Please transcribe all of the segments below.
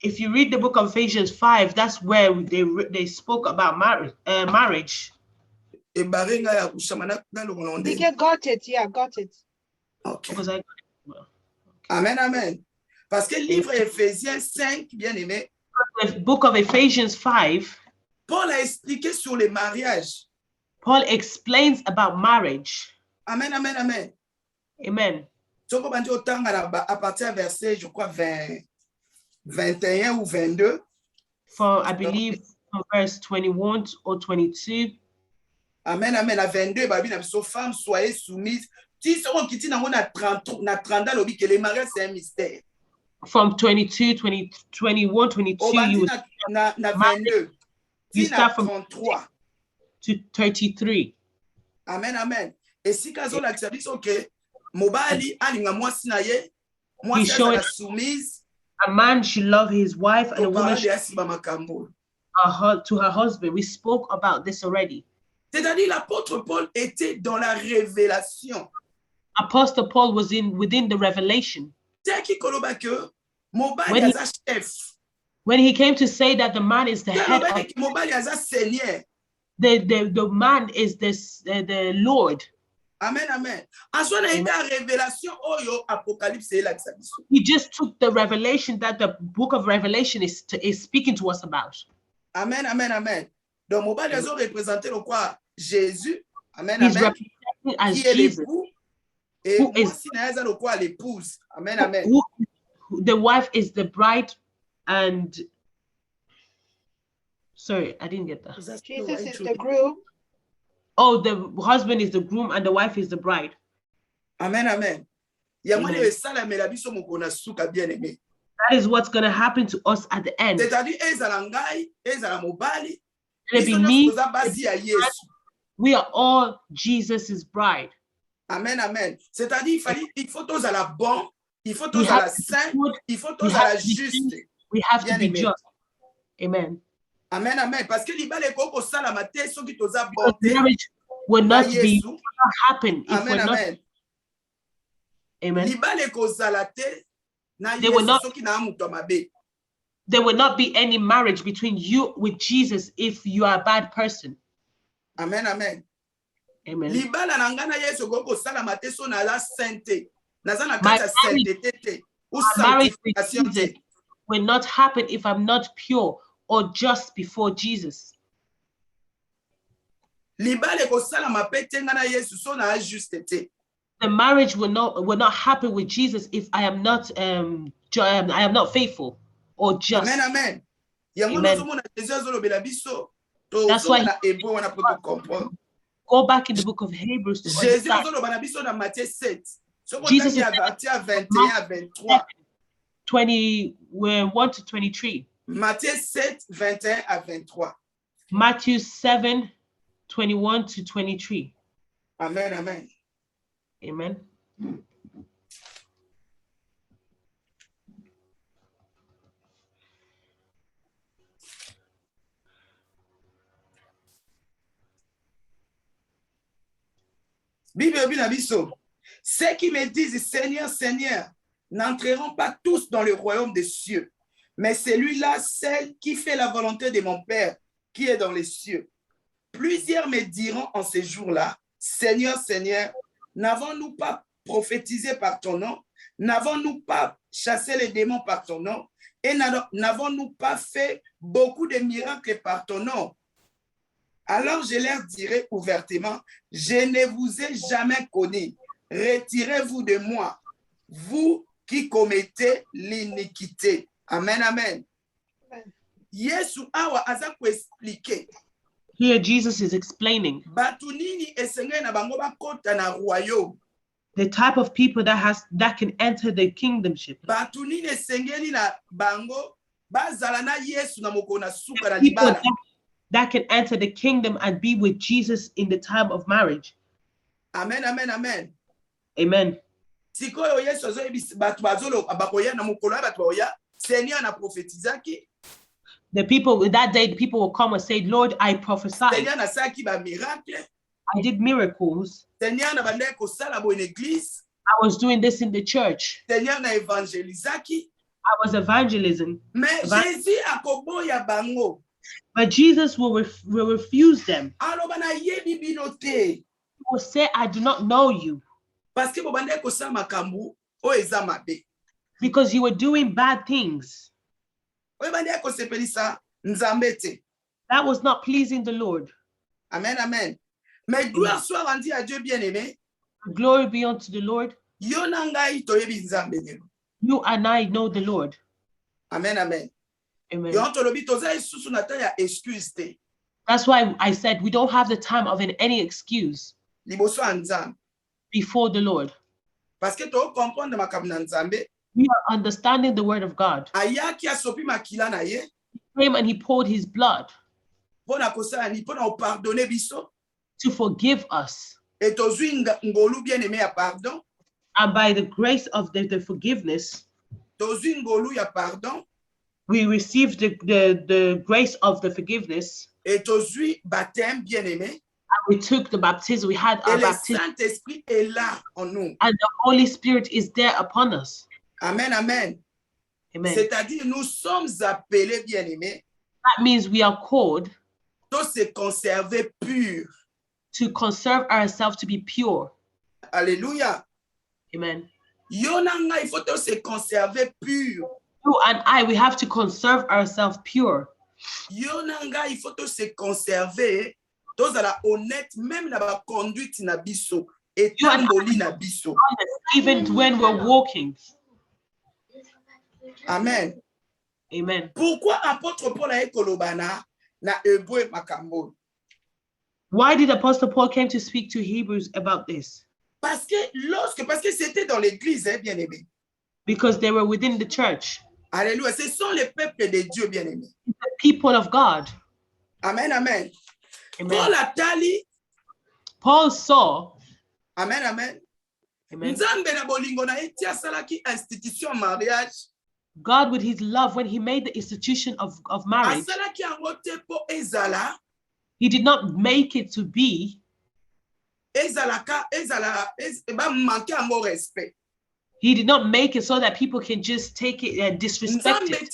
if you read the book of Ephesians 5, that's where they spoke about marriage. Got it. Yeah, got it. Okay. Because Amen, amen. Parce que le livre Éphésiens 5, bien aimé, the book of Ephesians 5, Paul a expliqué sur les mariages. Paul explains about marriage. Amen, amen, amen. Amen. À partir du verset, je crois, 21 ou 22. For, I believe, from verse 21 or 22. Amen, amen. À 22, femmes, soyez soumises. Si on quitte dans 30 ans, que les mariages, c'est un mystère. From 22, 20, 21, 22, you start from 33 to 33. Amen, amen. Et si kazo la service, ok, mobali alinga mwasi na ye, He showed soumise. a man should love his wife and a woman should to her husband. We spoke about this already. C'est-à-dire l'apôtre Paul était dans la révélation. Apostle Paul was within the revelation. When he came to say that the man is the head of, the man is the Lord. Amen, amen. He just took the revelation that the book of Revelation is speaking to us about. Amen, amen, amen. Donc, mobile a représenté le quoi? Jésus. Amen, He's amen. representing as Qui est Jesus. l'époux. Et Who is le quoi? L'épouse. Amen, amen. The wife is the bride and sorry, I didn't get that. Jesus is the groom. Oh, the husband is the groom and the wife is the bride. Amen, amen. Amen. That is what's going to happen to us at the end. We are all Jesus's bride. Amen, amen. C'est-à-dire, il faut tous à la bonne, il faut tous à la sainte, il faut tous à la juste. We have to be just. Amen. Amen, amen. Parce que l'ibale koko sala mate so ki toza bonte. Marriage will not happen if amen, we're not. Amen. Amen. Libale ko sala te na Yesu so ki na muto mabe. There will not be any marriage between you with Jesus if you are a bad person. Amen, amen. Amen. Libala na ngana Yesu koko sala mate so na la sainte. Na za na kata sainteté ou sanctification will not happen if I'm not pure or just before Jesus. The marriage will not happen with Jesus if I am not faithful or just. Amen, amen. Amen. That's why go back in the book of Hebrews to understand. Jesus is 21 to 23. Matthieu 7, 21 à 23. Matthew 7, 21 to 23. Amen, amen. Amen. Ceux qui me disent Seigneur, Seigneur, n'entreront pas tous dans le royaume des cieux, mais celui-là, celle qui fait la volonté de mon Père qui est dans les cieux. Plusieurs me diront en ces jours-là, Seigneur, Seigneur, n'avons-nous pas prophétisé par ton nom? N'avons-nous pas chassé les démons par ton nom? Et n'avons-nous pas fait beaucoup de miracles par ton nom? Alors je leur dirai ouvertement, je ne vous ai jamais connu. Retirez-vous de moi, vous qui commettez l'iniquité. Amen, amen. Yesu awa aza ko expliquer. Here Jesus is explaining the type of people that can enter the kingdomship. People that can enter the kingdom and be with Jesus in the time of marriage. Amen, amen, amen. Amen. The people that day, the people will come and say, Lord, I prophesied. I did miracles. I was doing this in the church. I was evangelism. Mais Jésus akoboya bango. But Jesus will refuse them. Aloba na yebi bino te. He will say, I do not know you. Parce que bobande kosa makambu o eza mabe. Because you were doing bad things. Bobande kosepelisa nzambe te. That was not pleasing the Lord. Amen, amen. Mais gloire soit rendue à Dieu bien-aimé. Glory be unto the Lord. Yo na ngai toyebi nzambe lelo. You and I know the Lord. Amen, amen. Amen. Yo tolobi toza isusu na ta ya excuse te. That's why I said we don't have the time of any excuse Liboso ya nzambe. Before the Lord. Parce que to comprendre makambo na nzambe. We are understanding the word of God. Ayaki asopi makila na ye. He came and he poured his blood Pona kosala ni pona pardonner biso. to forgive us. Et tozwi ngolu bien-aimé ya pardon. And by the grace of the forgiveness, tozwi ngolu ya pardon. We received the grace of the forgiveness. Et tozwi baptême bien-aimé. And we took the baptism. We had our baptism. Et le Saint-Esprit est là en nous. And the Holy Spirit is there upon us. Amen, amen. Amen. C'est-à-dire nous sommes appelés bien-aimés. That means we are called to se conserver purs. To conserve ourselves to be pure. Alléluia. Amen. Yo na nga il faut to se conserver purs. You and I, we have to conserve ourselves pure. Yo na nga il faut to se conserver. Tozala honnête même na ba conduite na biso. Et tamboli na biso. Even when we're walking. Amen. Amen. Pourquoi apôtre Paul a ekolobana na hébreu makambo? Why did Apostle Paul came to speak to Hebrews about this? Parce que c'était dans l'église, hein, bien-aimé. Because they were within the church. Alléluia. Ce sont les peuples de Dieu, bien-aimé. The people of God. Amen, amen. Amen. Paul atali. Paul saw. Amen, amen. Amen. Nzambe na bolingo na eti asalaki institution mariage. God, with his love, when he made the institution of marriage, asalaki yango te po ezala. He did not make it to be. He did not make it so that people can just take it and disrespect it.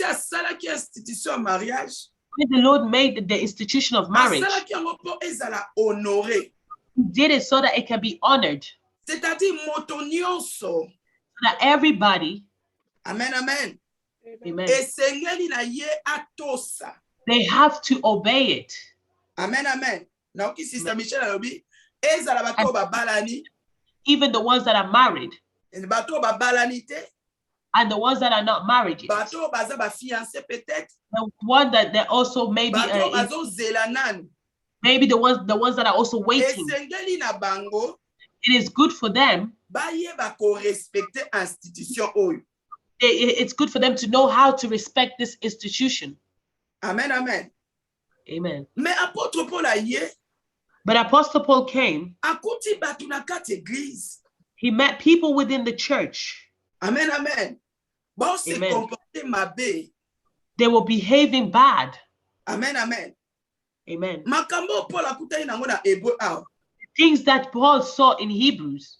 When the Lord made the institution of marriage, He did it so that it can be honored. So that everybody, amen, amen. Amen. They have to obey it. Amen, amen. Now, Sister Michelle, even the ones that are married, and the ones that are not married, the one that they're also maybe maybe the ones that are also waiting. It is good for them. It's good for them to know how to respect this institution. Amen, amen. Amen. Mais apôtre Paul but Apostle Paul came. He met people within the church. Amen, amen. Amen. They were behaving bad. Amen, amen. Amen. Things that Paul saw in Hebrews.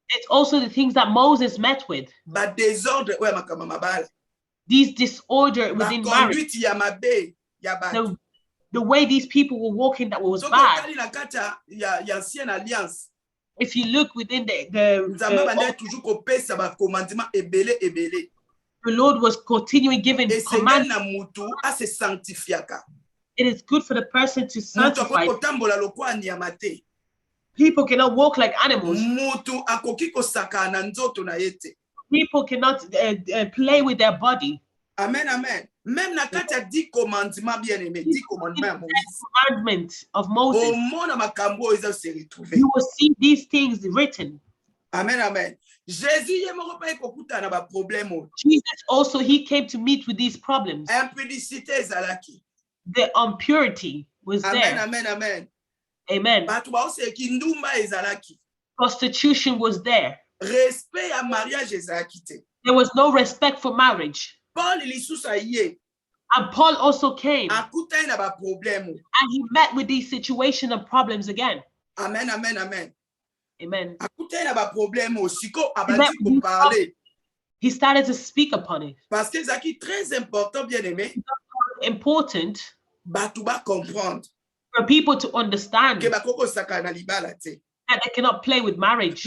It's also the things that Moses met with. These disorder within marriage. The way these people were walking that was bad. If you look within the Lord was continuing giving commands. It is good for the person to sanctify. People cannot walk like animals. People cannot play with their body. Amen, amen. Même na kati ya 10 commandements bien-aimés, 10 commandements of Moses. You will see these things written. Amen, amen. Jesus also, he came to meet with these problems. The impurity was there. Amen, amen, amen. Prostitution was there. There was no respect for marriage. And Paul also came. And he met with these situations and problems again. Amen, amen, amen. Amen. He started to speak upon it. Parce que c'est très important, bien aimé. Important Batuba comprendre. For people to understand Que bakoko sakana libala te. That they cannot play with marriage.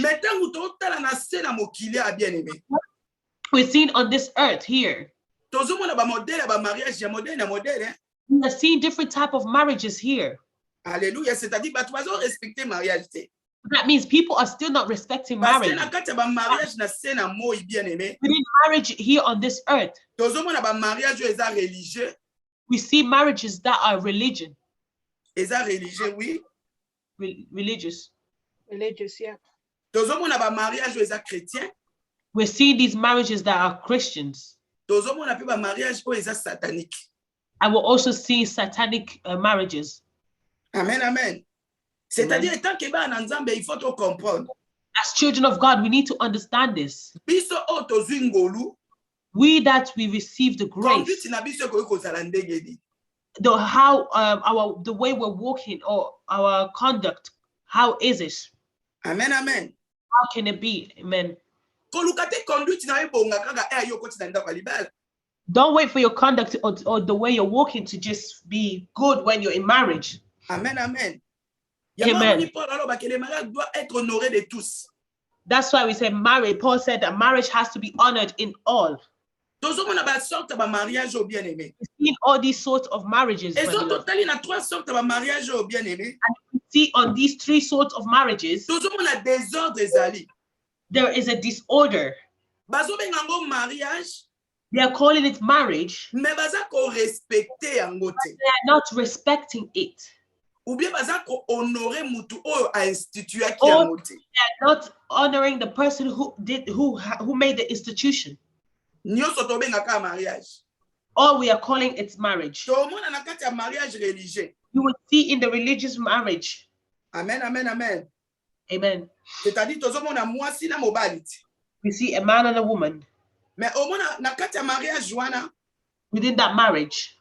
We're seen on this earth here. We are seeing different type of marriages here. Alléluia, c'est-à-dire que tu respecter mariage. That means people are still not respecting marriage. Within marriage here on this earth, we see marriages that are religion. Religious. Religious, yeah. We're seeing these marriages that are Christians. And we're also seeing satanic marriages. Amen, amen. C'est-à-dire, tant que il faut comprendre. As children of God, we need to understand this. We that we receive the grace. The way we're walking or our conduct, how is it? Amen, amen. How can it be? Amen. Don't wait for your conduct or the way you're walking to just be good when you're in marriage. Amen, amen. Amen. That's why we say marriage. Paul said that marriage has to be honored in all. We've seen all these sorts of marriages. And we see on these three sorts of marriages, there is a disorder. They are calling it marriage. They are not respecting it. Or they are not honoring the person who made the institution. Or we are calling it marriage. You will see in the religious marriage. Amen, amen, amen. Amen. We see a man and a woman. Within that marriage,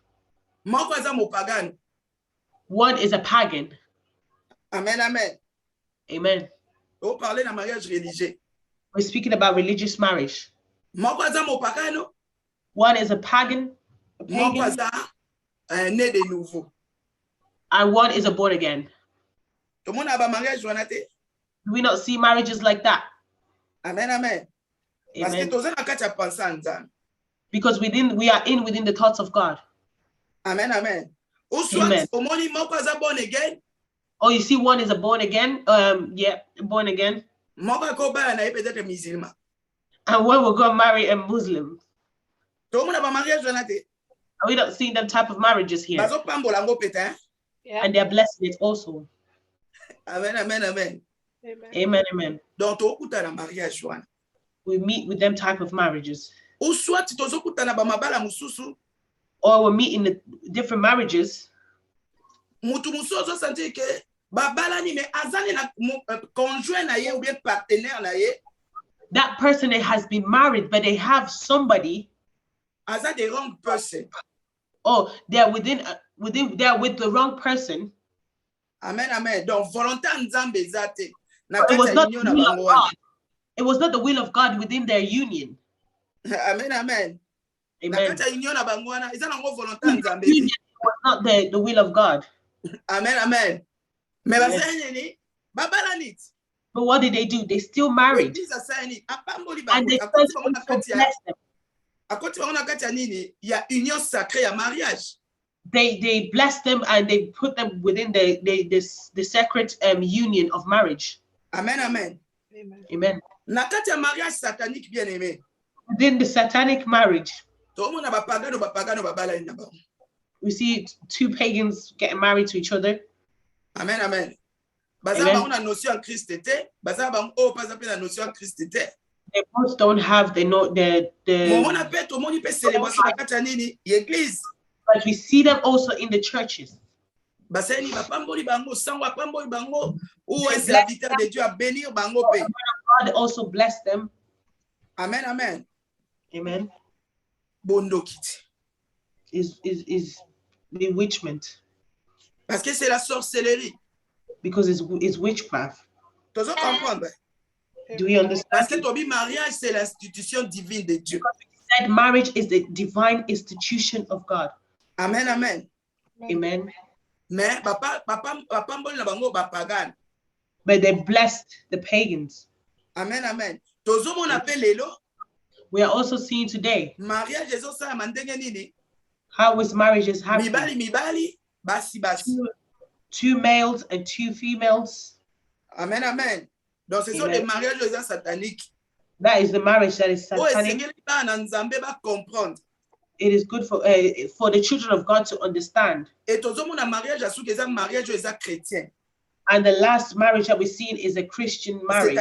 one is a pagan. Amen, amen. Amen. We're speaking about religious marriage. One is a pagan. And one is a born again. Do we not see marriages like that? Amen, amen. Amen. Because we are within the thoughts of God. Amen, amen. Amen. Oh, you see, one is a born again. Yeah, born again. And when we're going to marry a Muslim, are we not seeing them type of marriages here? Yeah. And they're blessing it also. Amen, amen, amen. Amen, amen. We meet with them type of marriages. Or we meet in the different marriages. That person has been married, but they have somebody. The wrong person. Oh, they're they're with the wrong person. Amen, amen. Donc, it was not the will of God within their union. Amen, amen. Amen. It was not the will of God. Amen, amen. But what did they do? They still married. And they first also blessed them. They blessed them and they put them within the sacred union of marriage. Amen, amen. Amen. Within the satanic marriage, we see two pagans getting married to each other. Amen, amen. Amen. They both don't have the but we see them also in the churches. God also bless them. Amen, amen. Amen. Bondokiti. Is bewitchment. Parce que c'est la sorcellerie. Because it's witchcraft. Do we understand? Parce que ton mariage, c'est l'institution divine de Dieu. Said marriage is the divine institution of God. Amen, amen. Amen. Mais papa na bango ba pagan. But they blessed the pagans. Amen, amen. Tozo mon appelle lelo. We are also seeing today Mariage ezo sa mandenge nini? how is marriages happening. Mibali, basi. Two males and two females. Amen, amen. Donc ce sont des mariages sataniques. That is the marriage that is satanic. It is good for the children of God to understand. And the last marriage that we've seen is a Christian marriage.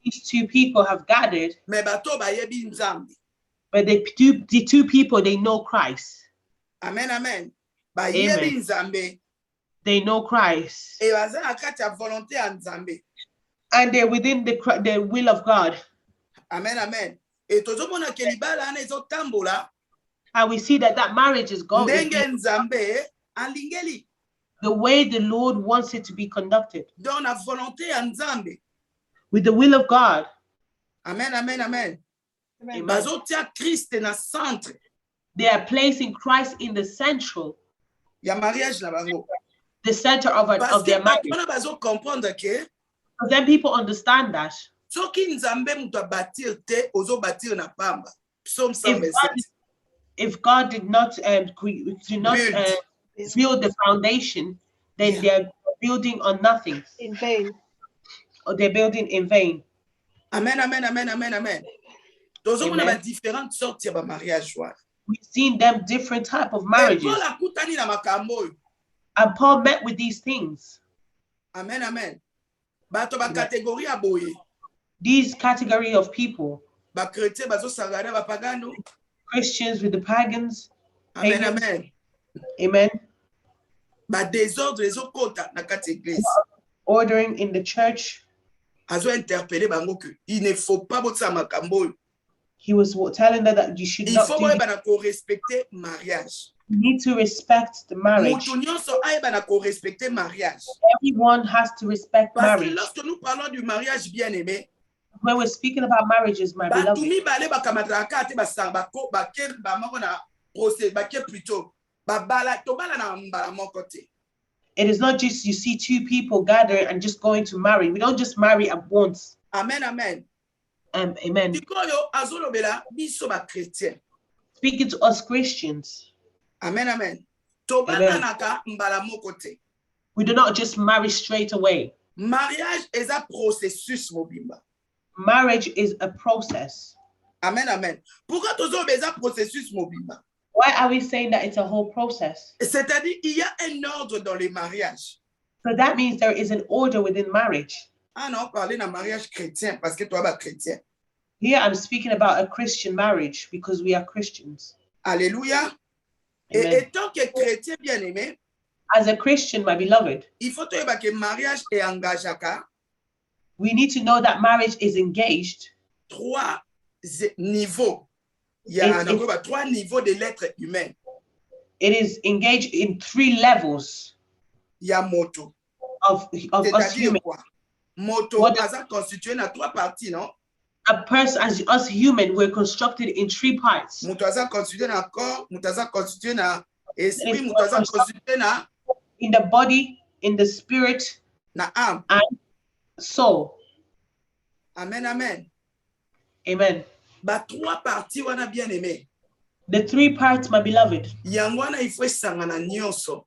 These two people have gathered, but the two people, they know Christ. Amen, amen. Amen. They know Christ. And they're within the will of God. Amen, amen. And we see that marriage is going the way the Lord wants it to be conducted. With the will of God. Amen, amen, amen. Amen. They are placing Christ in the central. The center of their marriage. Then people understand that. If God did not build the foundation, then they're building on nothing. In vain. Or they're building in vain. Amen, amen, amen, amen, amen. We've seen them different type of marriages. And Paul met with these things. Amen, amen. These category of people. Christians with the pagans. Amen, amen. Amen. Ordering in the church. He was telling them that you should not do you need to respect the marriage. Everyone has to respect marriage. When we're speaking about marriages, my beloved, it is not just you see two people gathering and just going to marry. We don't just marry at once. Amen, amen. Amen. Speaking to us Christians. Amen, amen. Amen. We do not just marry straight away. Mariage is a processus, mobimba. Marriage is a process. Amen, amen. Pourquoi toujours un processus mobimba? Why are we saying that it's a whole process? C'est-à-dire il y a un ordre dans les mariages. So that means there is an order within marriage. Ah non, parler d'un mariage chrétien parce que toi es chrétien. Here I'm speaking about a Christian marriage because we are Christians. Alléluia. Et étant que chrétien bien-aimé, as a Christian, my beloved, il faut que mariage est engagé. We need to know that marriage is engaged. 3 niveaux. Il y a trois niveaux de l'être humain. It is engaged in 3 levels. Il y a moto. Of us human. Moto, ça constitué en 3 parties, non? A person, as us human, we're constructed in 3 parts. Moto, ça constitué dans le corps, moto, ça constitué dans l'esprit, moto, ça constitué dans in the body, in the spirit, and soul. Amen, amen. Amen. Ba 3 parties, on a bien aimé. The 3 parts, my beloved. Yangwana il faut sangana nyonso.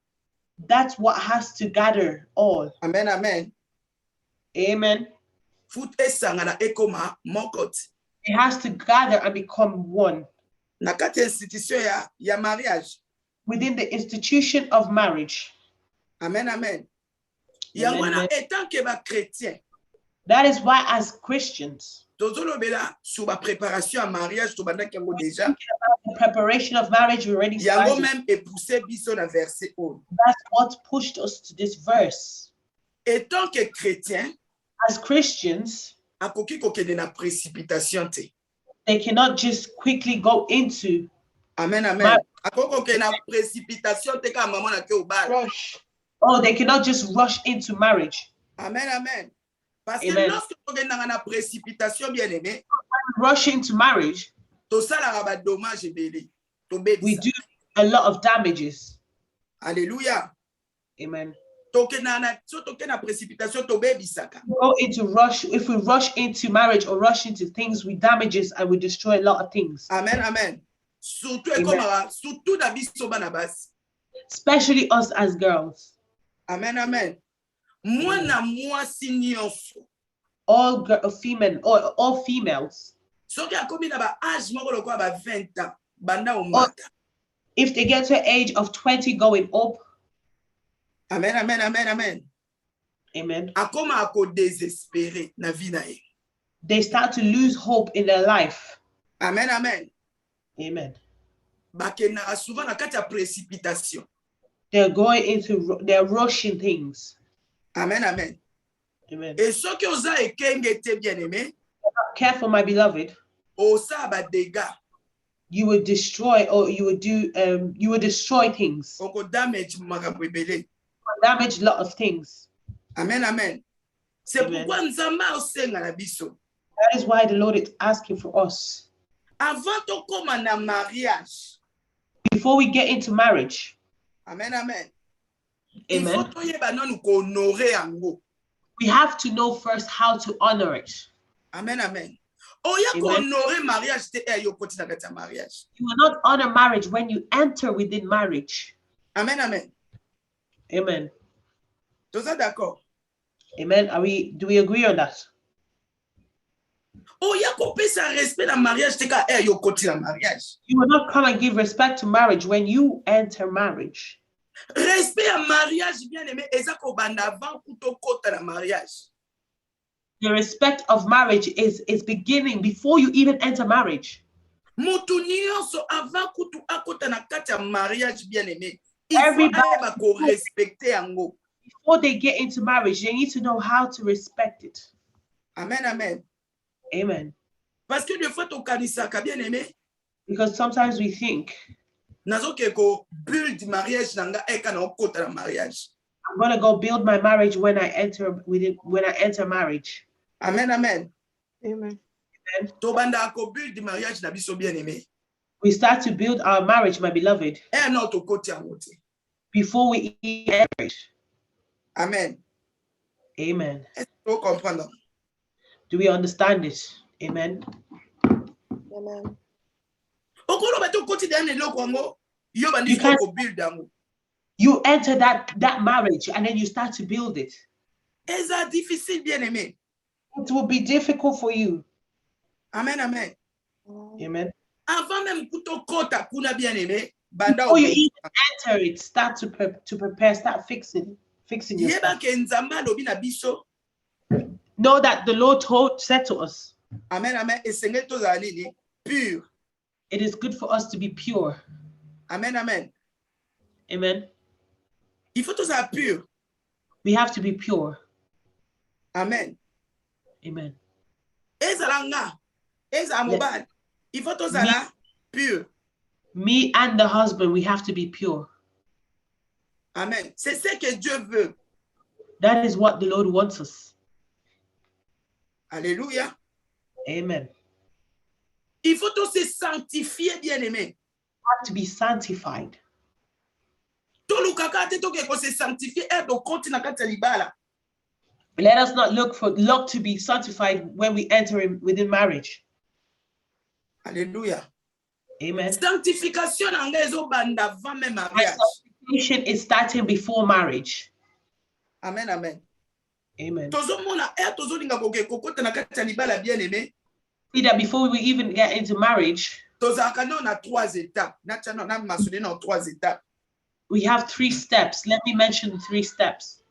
That's what has to gather all. Amen, amen. Amen. It has to gather and become one. Within the institution of marriage. Amen, amen. Amen. That is why as Christians, the preparation of marriage we already started. That's what pushed us to this verse. As Christians, they cannot just quickly go into. Amen, amen. Rush. Oh, they cannot just rush into marriage. Amen, amen. Parce que lorsque tu as une précipitation, bien aimé, rush into marriage, we do a lot of damages. Alléluia. Amen. Go into rush, if we rush into marriage or rush into things, we damages and we destroy a lot of things. Amen, amen. Especially us as girls. Amen, amen. All females. If they get to an age of 20 going up. Amen, amen, amen, amen. Amen. They start to lose hope in their life. Amen, amen. Amen. They're rushing things. Amen, amen. Amen. Et ce que vous avez bien aimé, careful, my beloved. You would destroy, or you would destroy things. Damage a lot of things. Amen, amen. C'est pourquoi nous sommes biso. That is why the Lord is asking for us. Avant de commencer un mariage. Before we get into marriage. Amen, amen. Amen. We have to know first how to honor it. Amen, amen. You will not honor marriage when you enter within marriage. Amen, amen. Amen. D'accord. Amen. Do we agree on that? You will not come and give respect to marriage when you enter marriage. Respect à mariage, bien aimé, avant mariage. The respect of marriage is beginning before you even enter marriage. Everybody before they get into marriage, they need to know how to respect it. Amen, amen. Amen. Parce que des fois, bien aimé. Because sometimes we think, I'm going to go build my marriage when I enter marriage. Amen, amen. Amen. We start to build our marriage, my beloved, before we even enter. Amen. Amen. Do we understand this? Amen. Amen. You enter that marriage and then you start to build it. It will be difficult for you. Amen, amen. Amen. Before you even enter it, start to prepare, start fixing yourself. Know that the Lord said to us, amen, amen. Pure. It is good for us to be pure. Amen, amen. Amen. Il faut être pur. We have to be pure. Amen. Amen. Il faut être pur. Me and the husband, we have to be pure. Amen. C'est ce que Dieu veut. That is what the Lord wants us. Alléluia. Amen. Il faut se sanctifier, bien-aimé. Have to be sanctified. Let us not look to be sanctified when we enter within marriage. Alléluia. Amen. Sanctification sanctification is starting before marriage. Amen, amen. Amen. See that before we even get into marriage, we have 3 steps. Let me mention 3 steps.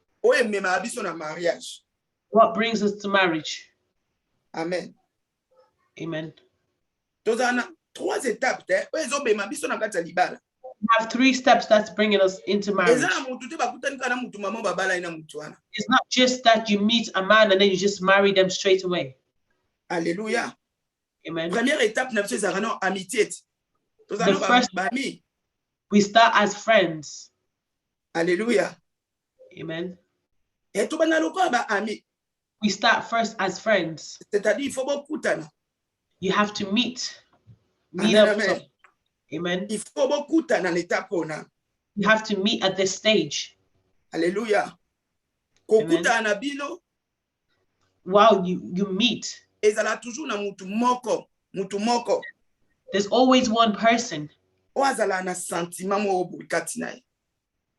What brings us to marriage? Amen. Amen. We have 3 steps that's bringing us into marriage. It's not just that you meet a man and then you just marry them straight away. Alléluia. Amen. Première étape, amitié. The first, we start as friends. Alléluia. Amen. Et tout ami. We start first as friends. C'est-à-dire, il faut beaucoup de temps. You have to meet Amen, up. amen. Amen. Il faut beaucoup de temps dans l'étape on a. You have to meet at this stage. Alléluia. Kokuta na bino. Wow, you meet. Ezala toujours na mutu moko. There's always one person O azala na sentiment mo obukati na.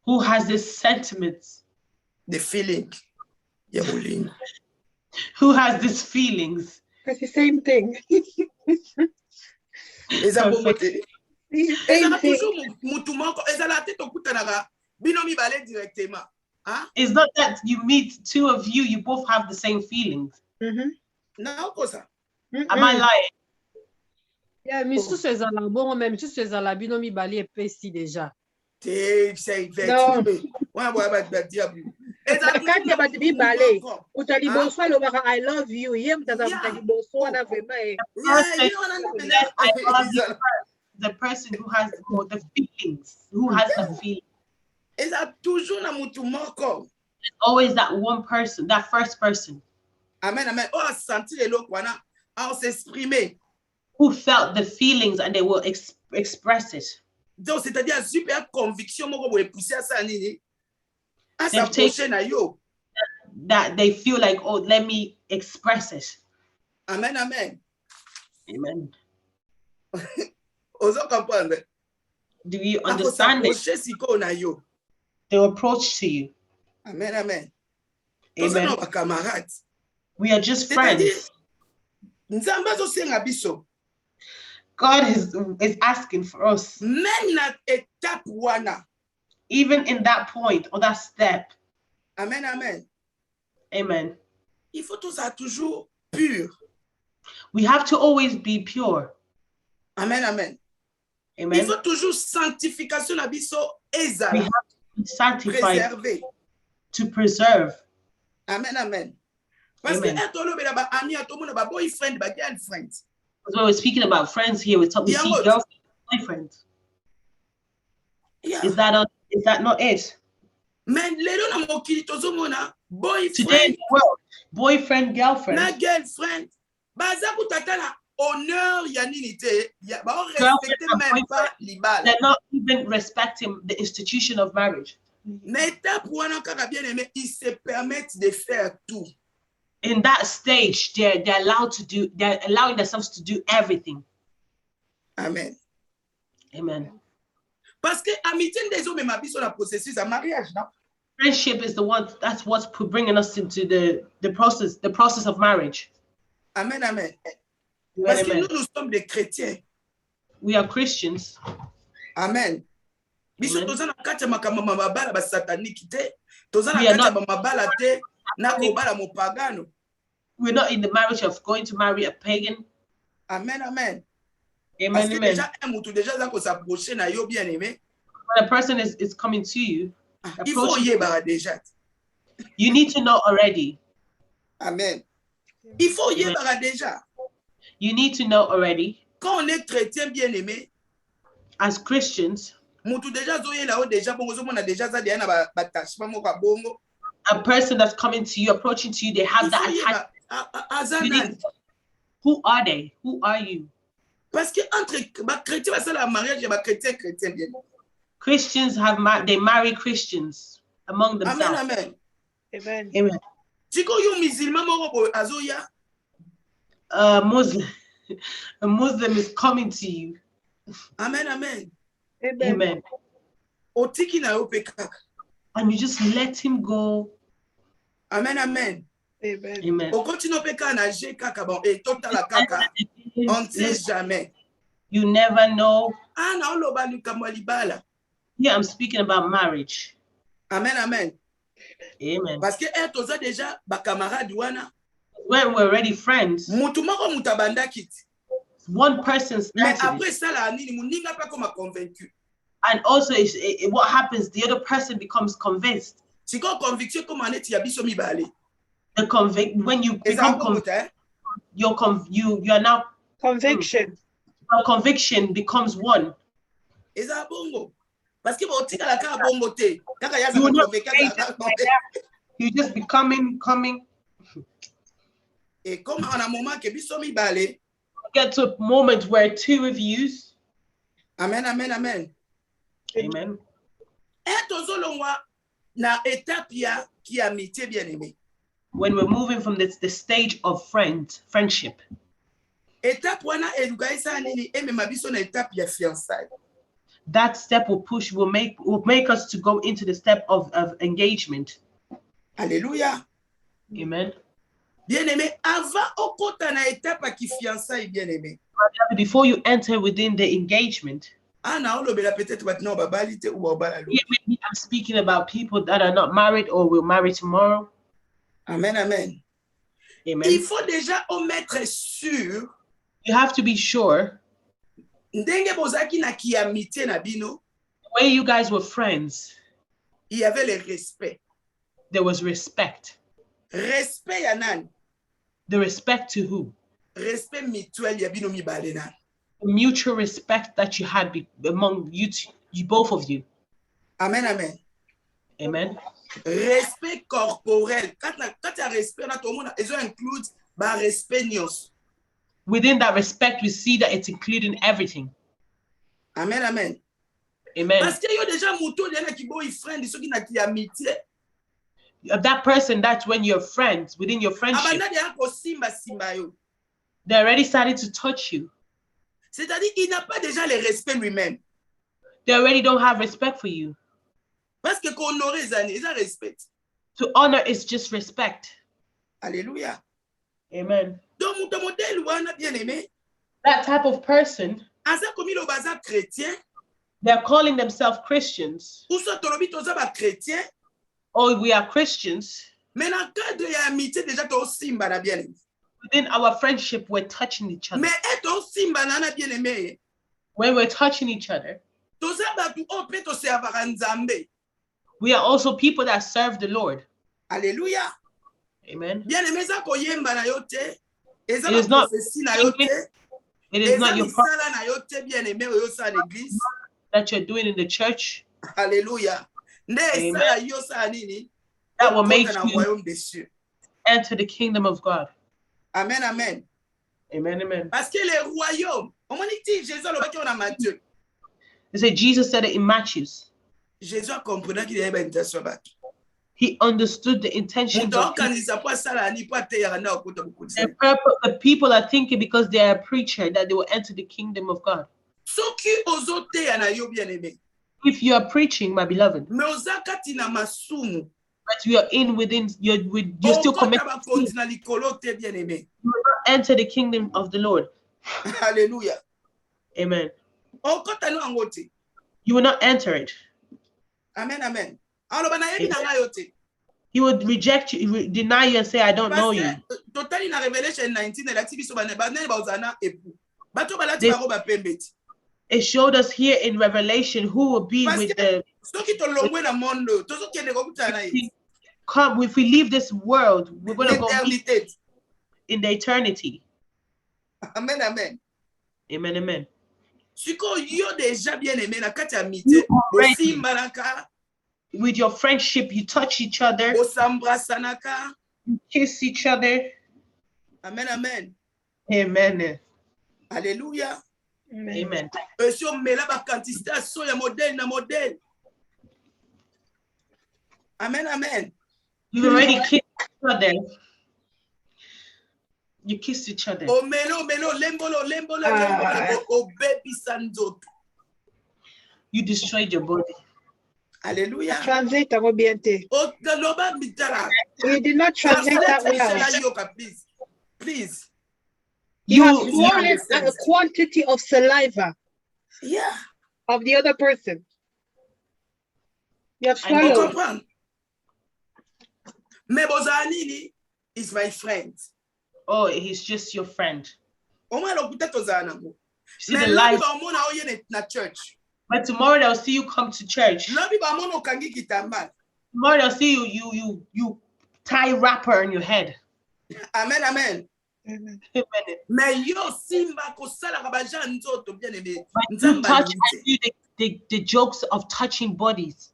who has this sentiments. The feeling. Ya bolingo. Who has these feelings. It's the same thing. Ezala bomote. Same thing. Toujours mutu moko. Ezala te tokuta na bino mi bale directement. Huh? It's not that you meet two of you, you both have the same feelings. Non, cosa. Am I lying? Yeah, mais si c'est la bon, même si c'est la binomi bali et pesi déjà. C'est fait. Non. Ouais, diable. Quand tu vas te dire balai, ou tu as dit bonsoir, le mara, I love you. Hier, tu as dit bonsoir, là, vraiment. The person who has the feelings, who has the feelings. It's toujours na mutu moko. It's always that one person, that first person. Amen, amen. Oh, sentir l'autre, wana, on s'exprimer. Who felt the feelings and they will express it. Donc, c'est-à-dire, super conviction, moko boye pousser à ça, nini. À s'approcher na yo. That they feel like, oh, let me express it. Amen, amen. Amen. Oso comprendre. Do you understand it? Siko na yo. The approach to you. Amen, amen. Amen. We are just friends. God is asking for us. Even in that point or that step. Amen, amen. Amen. Il faut tout ça toujours pur. We have to always be pure. Amen, amen. Amen. Il faut toujours sanctification na biso ezala. We have to be sanctified. Préserver. To preserve. Amen, amen. Parce que boyfriend, girlfriend. Because when we're speaking about friends here, we see girlfriend, boyfriend. Yeah. Is that not it? Men, boyfriend. Today in the world, boyfriend, girlfriend. Na girlfriend. Baza kutatana honneur ya nini te. Ba respecte même pas libala. They're not even respecting the institution of marriage. Mais étape wana kaka bien aimé, ils se permettent de faire tout. In that stage, they're allowing themselves to do everything. Amen. Amen. Parce que amitié des hommes et ma vie sur la processus à mariage, non? Friendship is that's what's bringing us into the process of marriage. Amen, amen. Parce que nous sommes des chrétiens. We are Christians. Amen. Biso tozana kati makambo mabala ba satanique te. Tozana kati mabala te na kobala mo pagano. We're not in the marriage of going to marry a pagan. Amen, amen. Amen, parce que amen. déjà un mutu déjà za ko s'approcher na yo bien aimé. When a person is coming to you, il faut yeba déjà. You need to know already. Amen. Il faut yeba déjà. You need to know already. Quand on est chrétien bien aimé, as Christians, mutu déjà zoye là déjà bongo zo mona déjà za dia na batachement mo ka bongo. A person that's coming to you, approaching to you, they have that attachment. Who are they? Who are you? Parce que entre chrétiens ça la mariage ba chrétien bien. Christians they marry Christians among themselves. Amen, amen. Amen. Amen. Tiko yo musulman mo azoya. A Muslim is coming to you. Amen, amen. Amen. Otiki na yo pekaka. And you just let him go. Amen, amen. Amen. Amen. On continue peka na je kaka bon et total la kaka. On ne sait jamais. You never know. Ah na oloba likambo libala. Yeah, I'm speaking about marriage. Amen, amen. Amen. Parce que toza déjà ba camarade wana. When we're already friends. Mutu moko mutabanda kit. One person started. Mais après ça la nini muninga pas comme convaincu. And also, what happens, the other person becomes convinced. Conviction when you become convinced, you are now conviction. Your conviction becomes one. You just be coming. Et comme en un moment que biso mibale, get to a moment where two of you, amen, amen, amen, amen, et tozolongwa na étape ya ki amitié bien-aimé. when we're moving from the stage of friendship, Étape wana elukaisa nini emema biso na étape ya fiançailles. that step will make us to go into the step of engagement. Alléluia. Amen. Bien-aimé, avant okota na étape ya fiançailles bien-aimé. Before you enter within the engagement, peut-être maintenant babalité ou I'm speaking about people that are not married or will marry tomorrow. Amen, amen. Amen. Il faut déjà être sûr. You have to be sure. Ndenge bozaki na ki amitié na bino. The way you guys were friends, il y avait le respect. There was respect. Respect ya nani? The respect to who? Respect mutuel ya bino mibale na. The mutual respect that you had among you both of you. Amen, amen. Amen. Respect corporel. Quand il y a respect, ils include ba respect nios. Within that respect, we see that it's including everything. Amen, amen. Amen. Parce que yo déjà muto yana ki boy friend iso ki na ki amitié. That person, that's when you're friends, within your friendship. They're already starting to touch you. C'est-à-dire, il n'a pas déjà le respect lui-même. They already don't have respect for you. Parce que honorer ils ont respect. To honor is just respect. Alléluia. Amen. Donc, mon modèle wana bien aimé. That type of person. Asa komi lo baza chrétien. They're calling themselves Christians. Ou soit tolobi toza ba chrétien. Oh, we are Christians. Mais dans cadre ya amitié déjà to simba na bien aimé. Within our friendship, we're touching each other. Mais eto simba na bien aimé. When we're touching each other, toza ba tu o pe to servara nzambe. We are also people that serve the Lord. Alléluia. Amen. Bien aimé za ko yemba na yote. It is not na yote. It is not your na yote bien aimé o yosa l'église that you're doing in the church. Alléluia. Amen. Yosa nini? That will make you enter the kingdom of God. Amen, amen. Amen, amen. Parce que le royaume, on m'a dit Jésus le bâti on a Matthieu. They say Jesus said it in Matthew. Jésus comprenait qu'il y avait une intention. He understood the intentions of people. The people are thinking because they are a preacher that they will enter the kingdom of God. If you are preaching, my beloved, but you are within, you're still committed. You will not enter the kingdom of the Lord. Hallelujah. Amen. You will not enter it. Amen, amen. He would reject you, he would deny you and say, I don't know you. Totally in Revelation 19, it showed us here in Revelation who will be with the. Come, if we leave this world, we're going to go in the eternity. Amen, amen. Amen, amen. With your friendship, you touch each other, you kiss each other. Amen, amen. Amen. Alléluia. Amen. Amen, amen. You already kissed each other. You kissed each other. Oh, melo, lembolo, oh, baby sanzoto. You destroyed your body. Hallelujah. Translate bien. Oh, you did not translate that well. Please. You have swallowed a quantity of saliva. Yeah. Of the other person. You have swallowed. Mebozanini is my friend. Oh, he's just your friend. See the life. Church. But tomorrow they'll see you come to church. Tomorrow they'll see you tie wrapper on your head. Amen, amen. Amen. But you touch and do the jokes of touching bodies.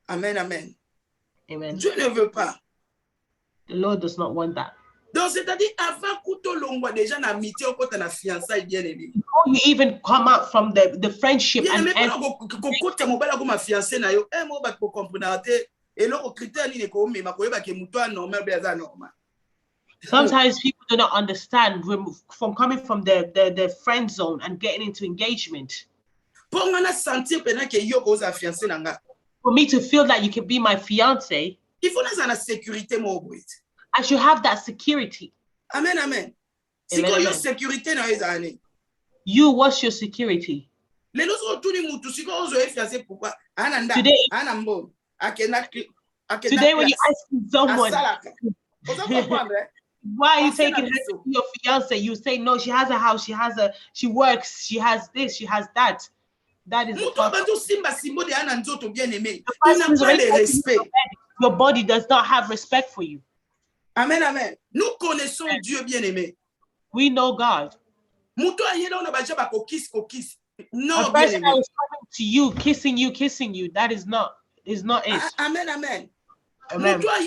Amen, amen. Amen. Dieu ne veut pas. The Lord does not want that. Donc, c'est-à-dire, avant que l'on déjà une amitié ou que na fiançailles bien aimé. Before you even come out from the friendship Bien aimé, and quand mobile ko ma fiancé na yo, mo ba ko comprendre et le critère ni ko me ma ko ba ke muto normal be za normal. Sometimes people do not understand from coming from the friend zone and getting into engagement. Pour ngana sentir pendant que yo ko za fiancé na nga. For me to feel that you can be my fiance, il faut na na sécurité mo obrit. I should have that security. Amen, amen. Si ko yo sécurité na ezane. You, what's your security? Les autres tout ni mutu si ko ozo e fiancé pourquoi? Ananda, anambo. Today when you ask someone why are you taking her to be your fiance, you say no, she has a house, she works, she has this, she has that. That is your body does not have respect for you. Amen, amen. Nous connaissons Dieu bien-aimé. We know God. No, a person that is coming to you, kissing you, that is not it. Amen, amen. Amen. The person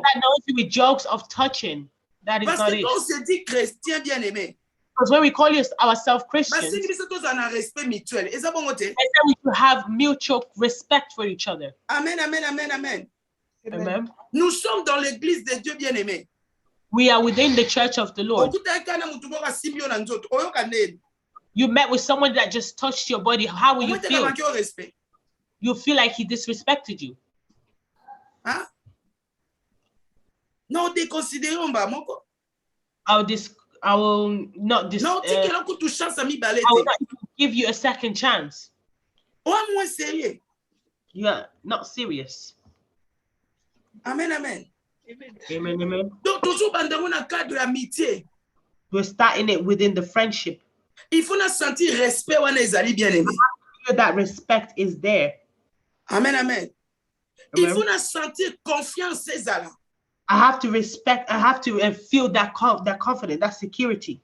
that knows you with jokes of touching, that is not it. Because when we call ourselves Christians, we should have mutual respect for each other. Amen, amen, amen, amen. Amen. Nous sommes dans l'église de Dieu bien-aimé. We are within the church of the Lord. You met with someone that just touched your body. How will you feel? You feel like he disrespected you. Huh? No, déconsidérons ba moko. I will not I will not give you a second chance. You are not serious. Amen, amen. Amen, amen. Donc toujours dans un cadre d'amitié. We're starting it within the friendship. Il faut sentir respect wana ezali bien-aimé. That respect is there. Amen, amen. Il faut sentir confiance ezala. I have to respect, I have to feel that confidence, that security.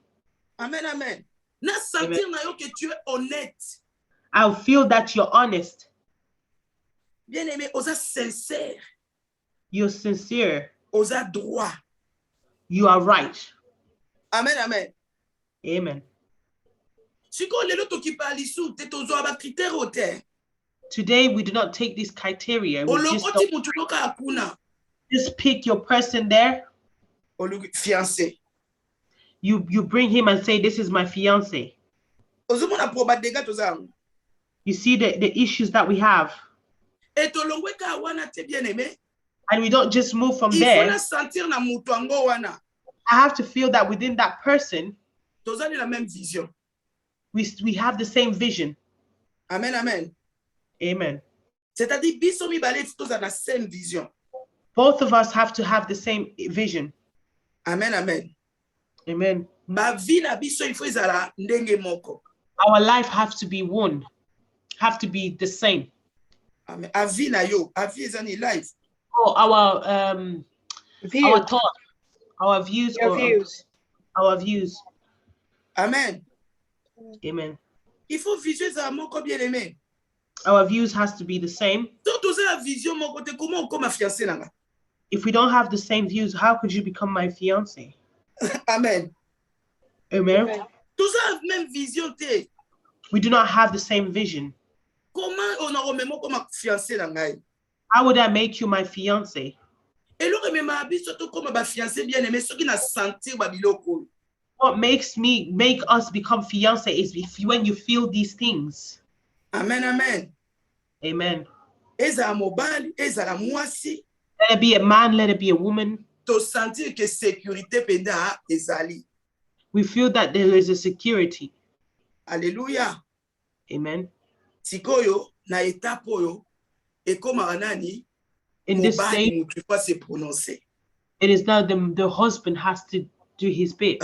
Amen, amen. Na sentir na yo que tu es honnête. I'll feel that you're honest. Bien-aimé, osa sincère. You're sincere. Osa droit. You are right. Amen, amen. Amen. Today we do not take this criteria. We just pick your person there. Fiancé. You bring him and say, this is my fiance. You see the issues that we have. And we don't just move from there. I have to feel that within that person, we have the same vision. Amen, amen. Amen. C'est-à-dire, both of us have to have the same vision. Amen, amen. Amen. Our life has to be one, have to be the same. Amen. Life. Oh, our thoughts, our views, our views. Amen. Amen. Il faut visuer ça moko bien aimé. Our views has to be the same. If we don't have the same views, how could you become my fiance? Amen. Amen. We do not have the same vision. How would I make you my fiance? What make us become fiance is when you feel these things. Amen, amen. Amen. Let it be a man, let it be a woman. We feel that there is a security. Hallelujah. Amen. In this stage, it is now the husband has to do his bit.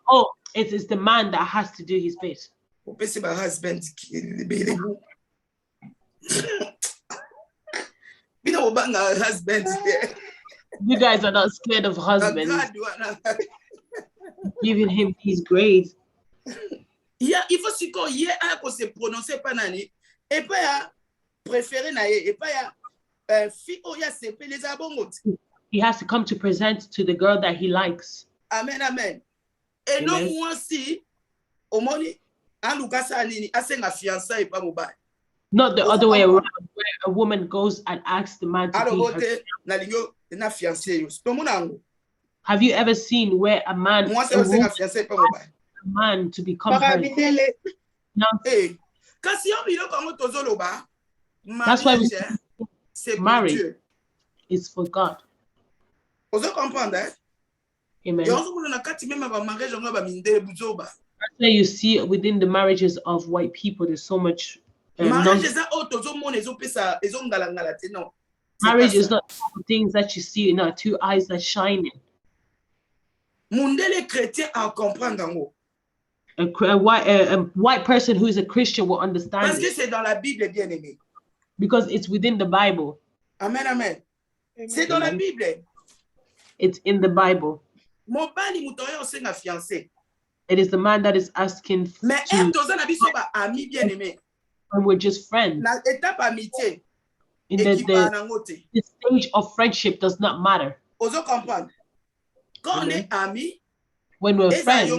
Oh, it is the man that has to do his bit. You guys are not scared of husbands. Giving him his grades. Yeah, il faut si qu'on y a se prononcer pas nani et pas ya préféré na et pas ya fi o ya se les abongot. He has to come to present to the girl that he likes. Amen, amen. Et non, moi si, au moni, en Lucas anini, asenga fiançailles pas mobile. Not the other way around, where a woman goes and asks the man to be her. Have you ever seen where a man asks a man to become her? That's why marriage is for God. Amen. That's why you see within the marriages of white people, there's so much. Marriage is not things that you see in our two eyes that shining. A white person who is a Christian will understand it. Because it's within the Bible. Amen, amen. C'est dans la Bible. It's in the Bible. It is the man that is asking when we're just friends. In the stage of friendship does not matter. When we're friends,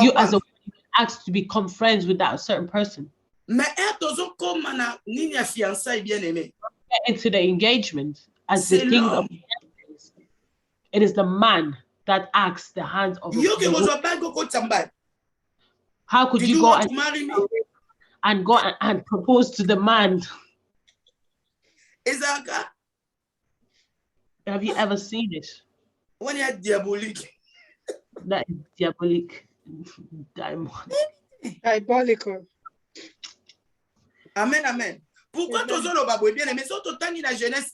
you as a asked to become friends with that certain person. Into the engagement as the things of it is the man that asks the hands of the how could you go and go and propose to the man? Have you ever seen it? When you're diabolic. That is diabolic. Diabolical. Amen, amen. Pourquoi Genèse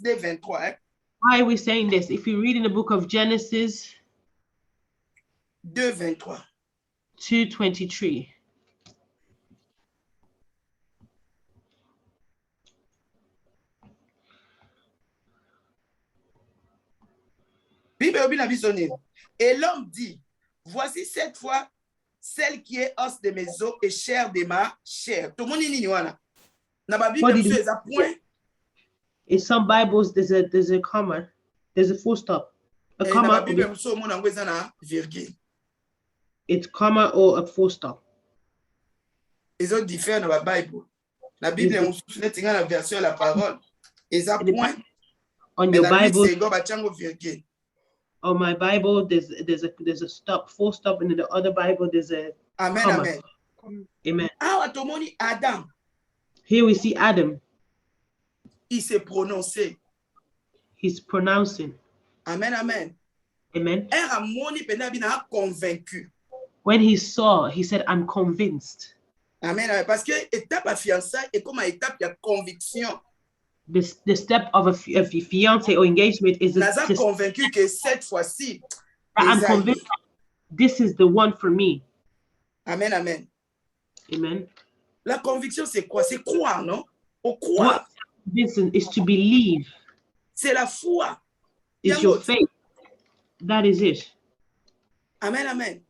2:23? Why are we saying this? If you read in the book of Genesis 2:23. 2:23. Et l'homme dit, voici cette fois celle qui est os de mes os et chair de ma chair. Tout le monde in some Bibles, there's a comma, there's a full stop. A comma. It's comma or a full stop. Ils ont différent dans la Bible. La Bible est une version de la parole. Ils ont point. On your Bible. On my Bible, there's a stop, full stop, and in the other Bible, there's a amen, comma. Amen. Amen. Adam. Here we see Adam. Il s'est prononcé. He's pronouncing. Amen, amen. Amen. Convaincu. When he saw, he said, I'm convinced. Amen, amen. Parce que étape à fiançailles est comme étape de conviction. The step of a fiance or engagement is convaincu que cette fois-ci. I'm convinced this is the one for me. Amen, amen. Amen. La conviction, c'est quoi? C'est croire, non? Au croire. This is to believe. C'est la foi. It's your faith. That is it. Amen, amen.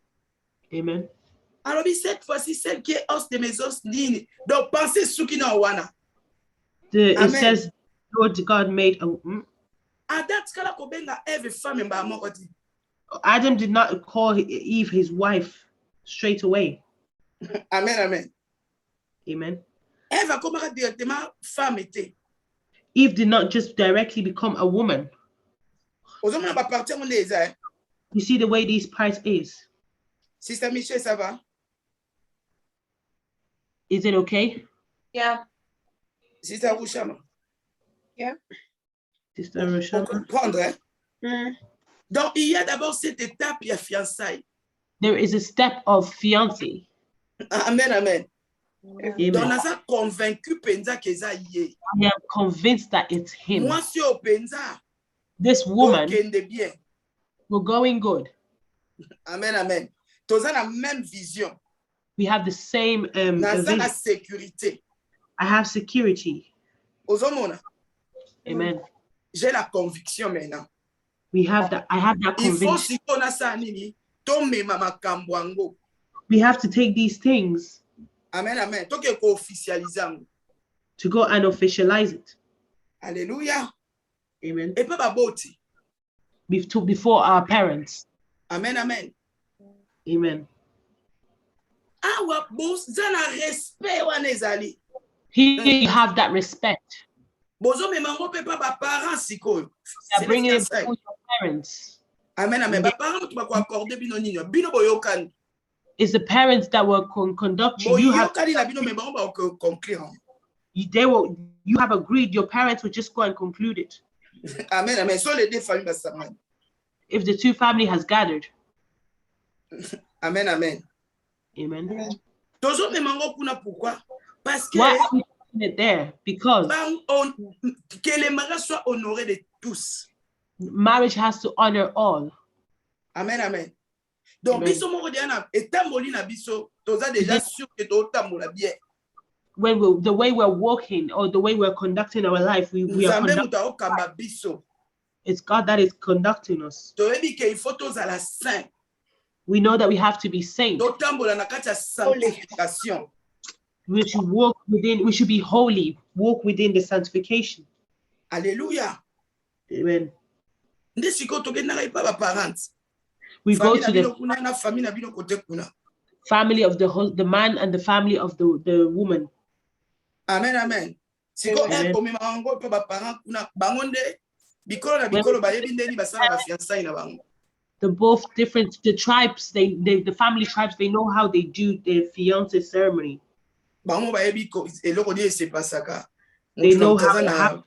Amen. Alors, cette fois-ci, celle qui est os de mes os, ligne. Donc, pensez ce qui n'a wana. It says, Lord God made a. Adam did not call Eve his wife straight away. Amen, amen. Amen. Eve did not just directly become a woman. You see the way these parts is. Sister Michelle, ça va? Is it okay? Yeah. Sister Rushama. Yeah. Sister Rushama. Comprendre, hein? Donc, il y a d'abord cette étape, il y a fiançailles. There is a step of fiancé. Amen, amen. Amen. Donc, on a convaincu penza que ça y est. I am convinced that it's him. Moi, si au penza. This woman. Bien. We're going good. Amen, amen. Tous la même vision. We have the same vision. Sécurité. I have security. Amen. J'ai la conviction maintenant. We have that. I have that conviction. We have to take these things. Amen, amen. To go and officialize it. Alléluia. Amen. Et pas baboti. Before our parents. Amen, amen. Amen. Awa bos zana respect wana ezali. Here you have that respect. Bozo memango pe pa ba parents sikoyo. You're bringing it before your parents. Amen, amen. Ba parents tu ba ko accorder bino nino. Bino boyokan. It's the parents that will conduct you. You have you have agreed. Your parents will just go and conclude it. Amen, amen. So les deux familles basaman. If the two family has gathered. Amen, amen. Amen. Toujours memango kuna pourquoi? Parce que why are we putting it there? Because que les mariages soient honorés de tous. Marriage has to honor all. Amen, amen. Donc, biso moko diana etamboli na biso, toza déjà sûr que totambola bien. When the way we're walking or the way we're conducting our life, we are conducting. It's God that is conducting us. We know that we have to be saints. We should walk within, we should be holy, walk within the sanctification. Alléluia. Amen. We go to the family of the man and the family of the woman. Amen, amen. Amen. Both different tribes, the family tribes, they know how they do their fiance ceremony. They know how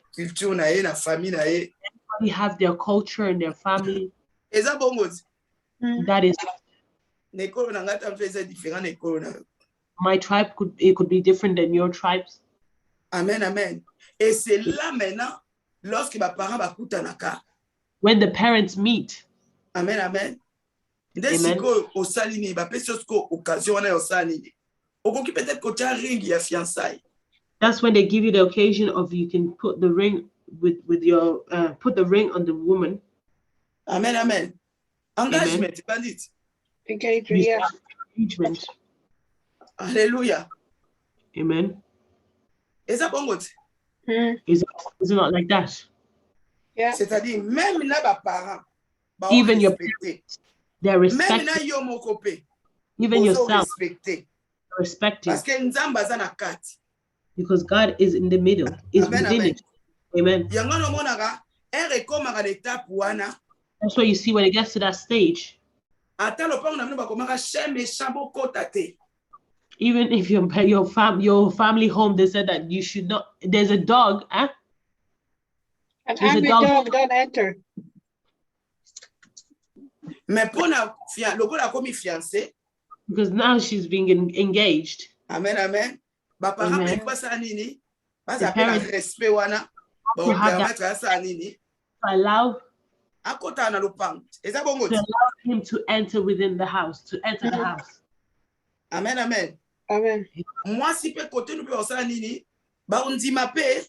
they have their culture and their family. That is, my tribe could be different than your tribes. Amen, amen. Et c'est là maintenant, lorsque mes parents bakutanaka. When the parents meet. Amen, amen. Amen. That's when they give you the occasion of you can put the ring with your put the ring on the woman. Amen, amen. Engagement, bandit. Engagement. Hallelujah. Amen. Is that bon? Is it not like that? Yeah. C'est-à-dire même là bas parents, even your parents, they're respected. Même là yo moko pe. Even yourself, respected. Parce que nzamba za na kati. Because God is in the middle, is amen, within amen. it. Amen. Yango monaka ere komaka l'étape wana. That's what you see when it gets to that stage. Ata lo pa na mino ba komaka cheme chambo kotate. Even if your family home, they said that you should not. There's a dog, eh? An angry dog don't enter. Mais pour la comme fiancée. Because now she's being engaged. Amen, amen. Ba parents pas ça nini. Pas appel respect wana. Ba permettre ça nini. Allow. Akota na lopang. Eza bongo. To allow him to enter within the house, to enter the house. Amen, amen. Amen. Moi si pe côté nous peut ça nini. Ba undima pe.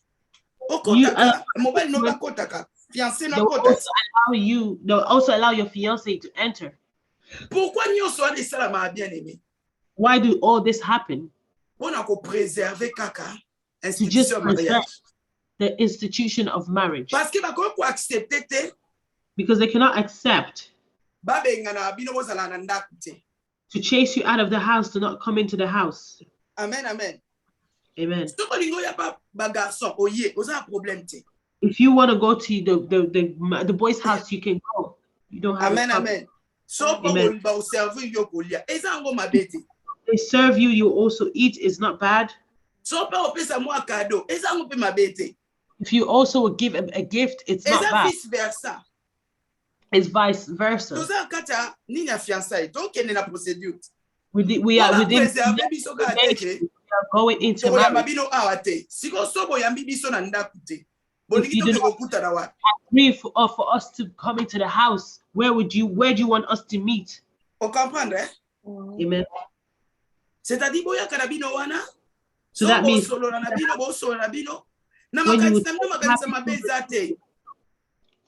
Okotaka. Mobile no ba kotaka. Fiancé no kotaka. They'll also allow your fiancé to enter. Pourquoi nous sommes des salama bien-aimés? Why do all this happen? On a préserver kaka institution mariage. The institution of marriage. Parce que ba ko accepter because they cannot accept to chase you out of the house, to not come into the house. Amen, amen. Amen. If you want to go to the boy's house, you can go. You don't have amen, amen. So amen. They serve you, you also eat, is not bad. If you also give a gift, it's not bad. It's vice versa. We are within going into marriage. If you do not agree for us to come into the house, where do you want us to meet? Amen. So that means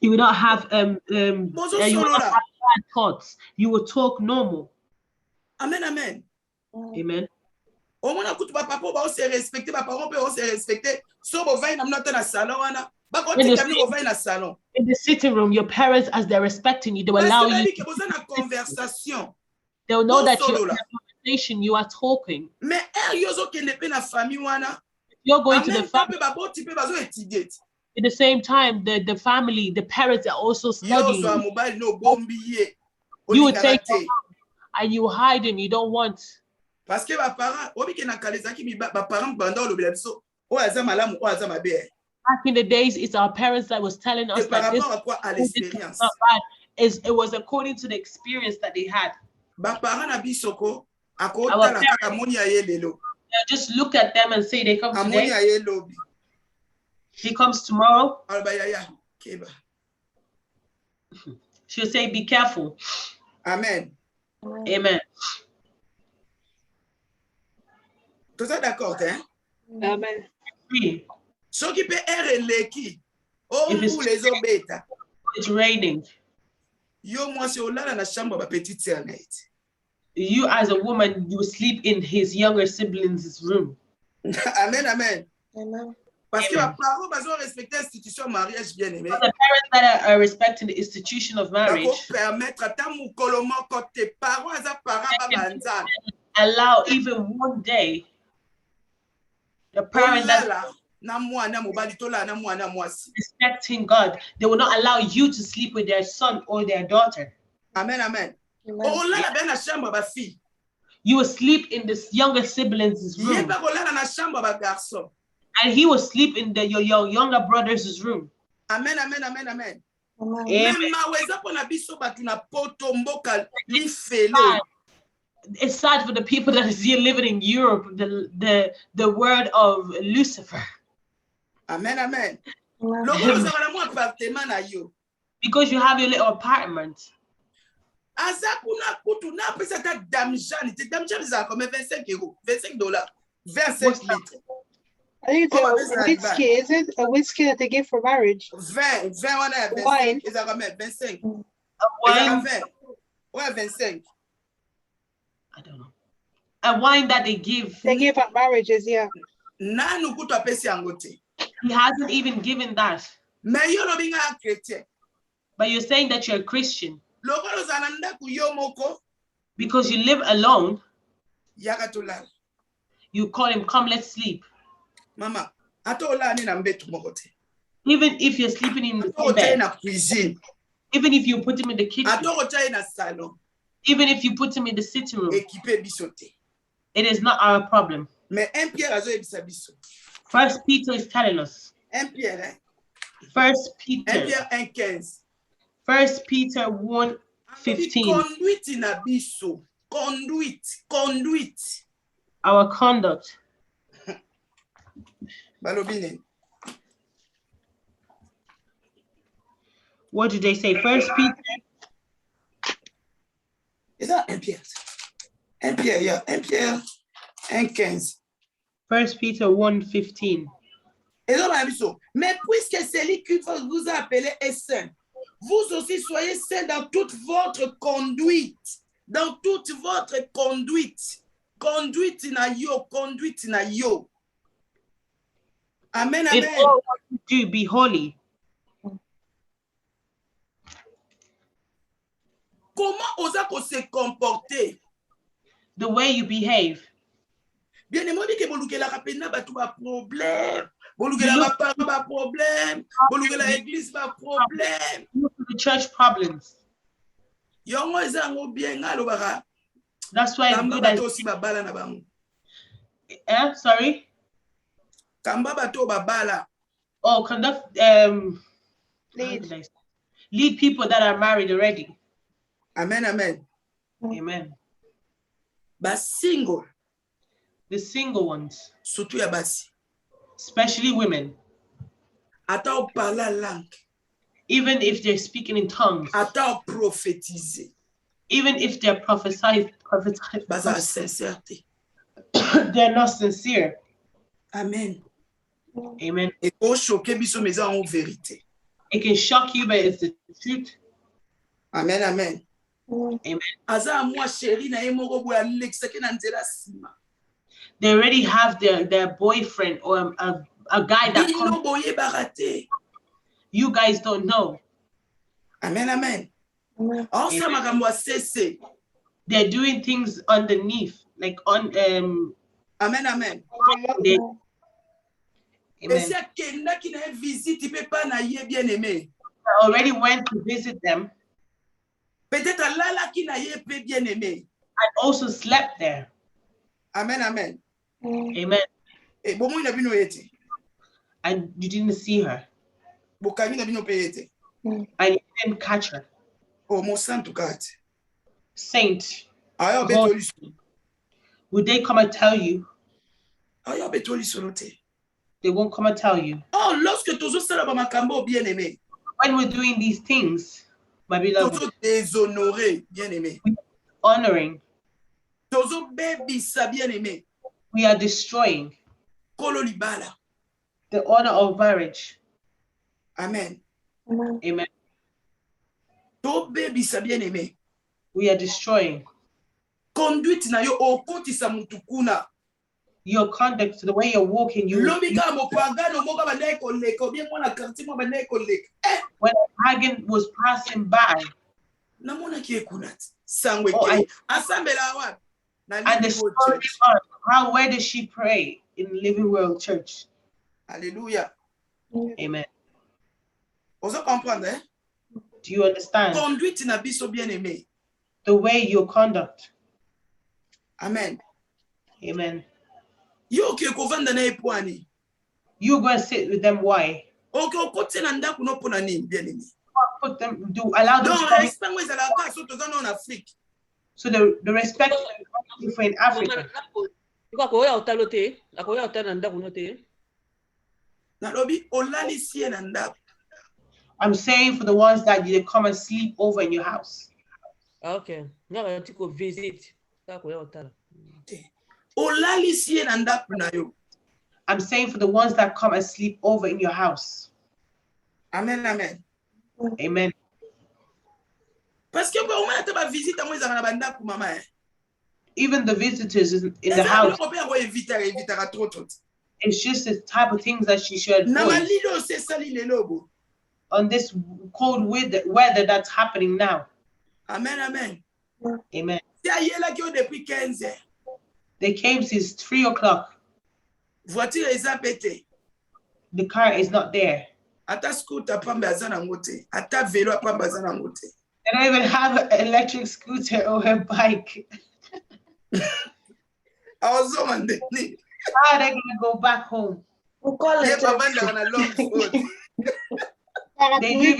you will not have bad thoughts. You will talk normal. Amen, amen. Amen. When you sit in the sitting room, your parents, as they're respecting you, they will allow you. They'll know that you're in a conversation, you are talking. You're going to the family. At the same time, the family, the parents are also studying. You would take them and you hide him, you don't want. Back in the days, it's our parents that was telling us that this is not bad. It was according to the experience that they had. Our parents, just look at them and say they come today. He comes tomorrow. She'll say, be careful. Amen. Amen. Tout ça d'accord, hein? Amen. Oui. Ce qui peut être l'équipe, oh, vous les obéta. It's raining. Yo, moi, c'est au là la chambre, ma petite sœur. You, as a woman, you sleep in his younger siblings' room. Amen, amen. Amen. Parce que les parents doivent respecter l'institution mariage bien aimé. The parents that are respecting the institution of marriage. Allow even one day the parent that respecting God, they will not allow you to sleep with their son or their daughter. Amen, amen. You will sleep in this younger sibling's room. And he will sleep in your younger brother's room. Amen, amen, amen, amen. Amen. It's sad for the people that is here living in Europe, the word of Lucifer. Amen, amen. Because you have your little apartment. I think it's a whiskey, is it? A whiskey that they give for marriage? Wine. Wine. I don't know. A wine that they give. They give at marriages, yeah. He hasn't even given that. But you're saying that you're a Christian. Because you live alone. You call him, come, let's sleep. Mama, even if you're sleeping in the bed, even if you put him in the kitchen, even if you put him in the sitting room, it is not our problem. First Peter is telling us. First Peter 1:15. Conduit. Our conduct. What did they say? First Peter. Is that 1 Pierre? 1 Pierre, yeah. 1 Pierre 1:15. First Peter 1:15. Mais puisque celui qui vous a appelé est saint, vous aussi soyez saints dans toute votre conduite. Dans toute votre conduite. Conduite na yo. Amen, amen. In all what you do, be holy. Comment osa se comporter? The way you behave. Bien aimé, que bolukela kapena batu ba problème. Bolukela ba parents ba problème. Bolukela église ba problème. Look at the church problems. Yongo ezango bien ngalo baka. That's why it's good that aussi ba bala na bango. Sorry. Kamba bato ba bala. Oh, conduct lead people that are married already. Amen, amen. Amen. But single. The single ones. Surtout ya basi. Especially women. Ata o parla langue. Even if they're speaking in tongues. Ata o prophétiser. Even if they're prophesying. Basa sincérité. They're not sincere. Amen. Amen. Et au choquer biso mais en vérité. It can shock you, but it's the truth. Amen, amen. Amen. Aza moi chérie na emoko bo alexeke na nzela sima. They already have their boyfriend or a guy that comes. You guys don't know. Amen, amen. They're doing things underneath, like on amen, amen. Amen. I already went to visit them. And also slept there. Amen, amen. Amen. And you didn't see her. And you didn't catch her. Oh, mon saint God. Saint. God, would they come and tell you? They won't come and tell you. Oh, lorsque bien-aimé. When we're doing these things, my beloved, bien-aimé. Honoring. bien-aimé. We are destroying the honor of marriage. Amen. Amen. bien-aimé. We are destroying conduite na yo okotisa mutukuna. Your conduct, the way you're walking, when a pagan was passing by, and the story on where does she pray? In Living World Church. Hallelujah. Amen. Oso comprendre, eh? Do you understand? Conduite na biso bien-aimé. The way your conduct. Amen. Amen. You go and sit with them. Why? Put them, allow them to come. So the respect for in Africa. I'm saying for the ones that you come and sleep over in your house. Okay. Visit. I'm saying for the ones that come and sleep over in your house. Amen, amen. Amen. Even the visitors in the house. It's just the type of things that she should avoid. On this cold weather that's happening now. Amen, amen. Amen. They came since 3 o'clock. The car is not there. They don't even have an electric scooter or a bike. How are they going to go back home? They do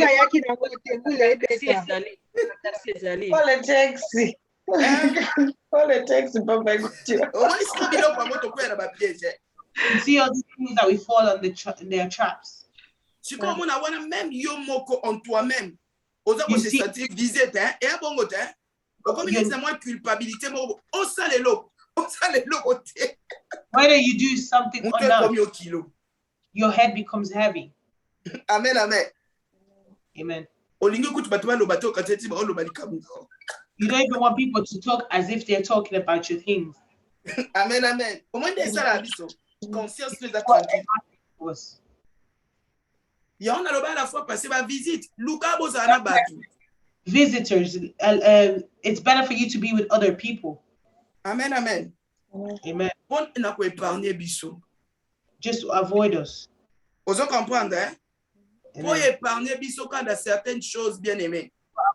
You see all these things that we fall on their traps. You see, whether you do something or not, your head becomes heavy. Amen, amen. Amen. You don't even want people to talk as if they're talking about your things. Amen, amen. Visitors, it's better for you to be with other people. Amen, amen. Amen. Just to avoid us.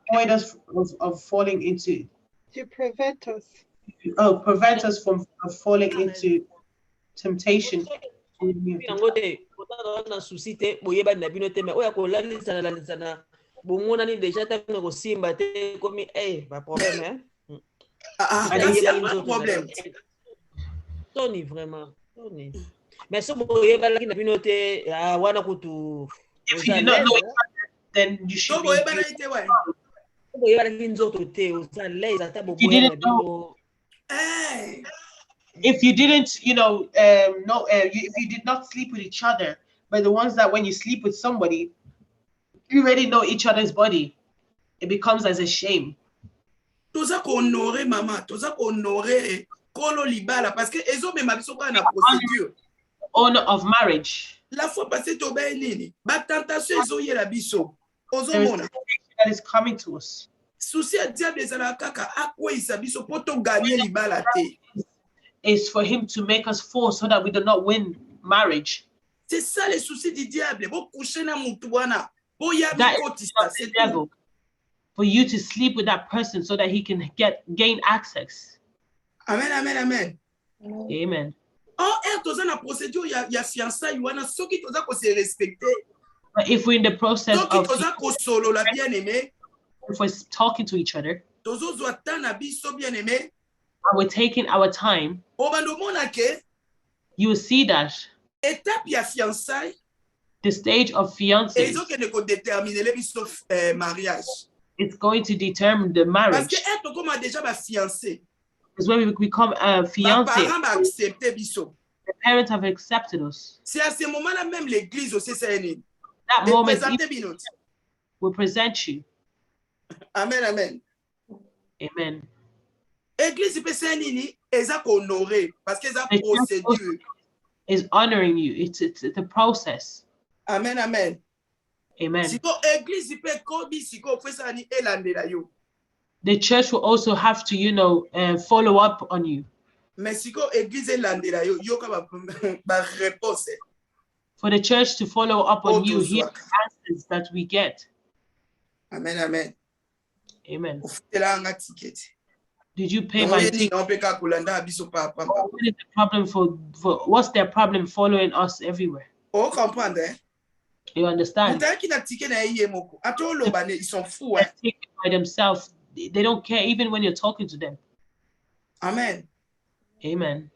Avoid us of falling into. To prevent us. Oh, prevent us from falling into temptation. Tony, vraiment. Tony. Mais si vous voyez la communauté, if you did not know each other, then you should be. If you didn't, if you did not sleep with each other, but the ones that when you sleep with somebody, you already know each other's body, it becomes as a shame. owner of marriage. La fois passée, tu as nini. Ba tentation ezoye la biso. There is Ozomona. temptation that is coming to us. Souci à diable ezala kaka akweyisa biso po to gagner libala te. Is for him to make us fall so that we do not win marriage. C'est ça le souci du diable. Bo coucher na mutu wana. Bo ya That mikotisa, is c'est the devil. tout. For you to sleep with that person so that he can gain access. Amen, amen, amen. Amen. Oh, toza na procédure ya fiançailles wana soki toza ko se respecter. But if we're in the process Soki of toza ko solo la bien-aimé, if we're talking to each other tozo zwa temps na biso bien-aimé, and we're taking our time, obando mona ke you will see that étape ya fiançailles the stage of fiancé ezokende ko déterminer le biso mariage. is going to determine the Parce marriage. que être comme déjà ba fiancé, Because when we become a ba fiancé, parents ba accepter biso. the parents have accepted us. C'est à ce moment-là même l'église aussi c'est une. That moment, Présenter he binot. will present you. Amen, amen. Amen. Église peut c'est nini, eza ko honorer parce que eza The church procédure. is honoring you. It's the process. Amen, amen. Amen. Siko église peut kobi siko fait ça ni elandela yo. The church will also have to, follow up on you. Mais siko église elandela yo, yo ka ba réponse. For the church to follow up on Oh, you, those here's work. the answers that we get. Amen, amen. Amen. Ofutela nga ticket. Did you pay my ticket? On peut ka kulanda biso papa. What is the problem for what's their problem following us everywhere? Oh, comprendre, hein? You understand? Mutaki na ticket na yeye moko. Ato lobane, ils sont fous, They hein? take it by themselves. They don't care even when you're talking to them. Amen. Amen.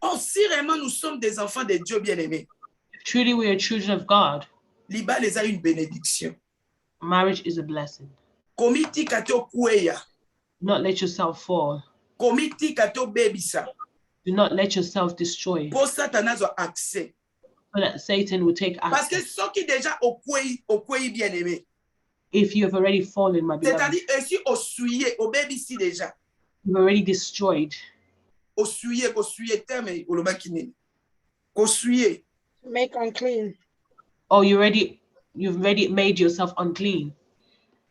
Oh, si vraiment nous sommes des enfants de Dieu bien-aimés, If truly we are children of God, liba les a une bénédiction. marriage is a blessing. Komiti kato kueya. Do not let yourself fall. Komiti kato bebisa. Do not let yourself destroy Pour Satan zo accès. so that Satan will take Parce que access. ceux qui déjà au kueyi bien-aimé, If you have already fallen, my beloved, c'est-à-dire si au souillé, au bébisi déjà, you've already destroyed. au souillé, terme, au loba kinene. Au souillé. Make unclean. Or you've already made yourself unclean.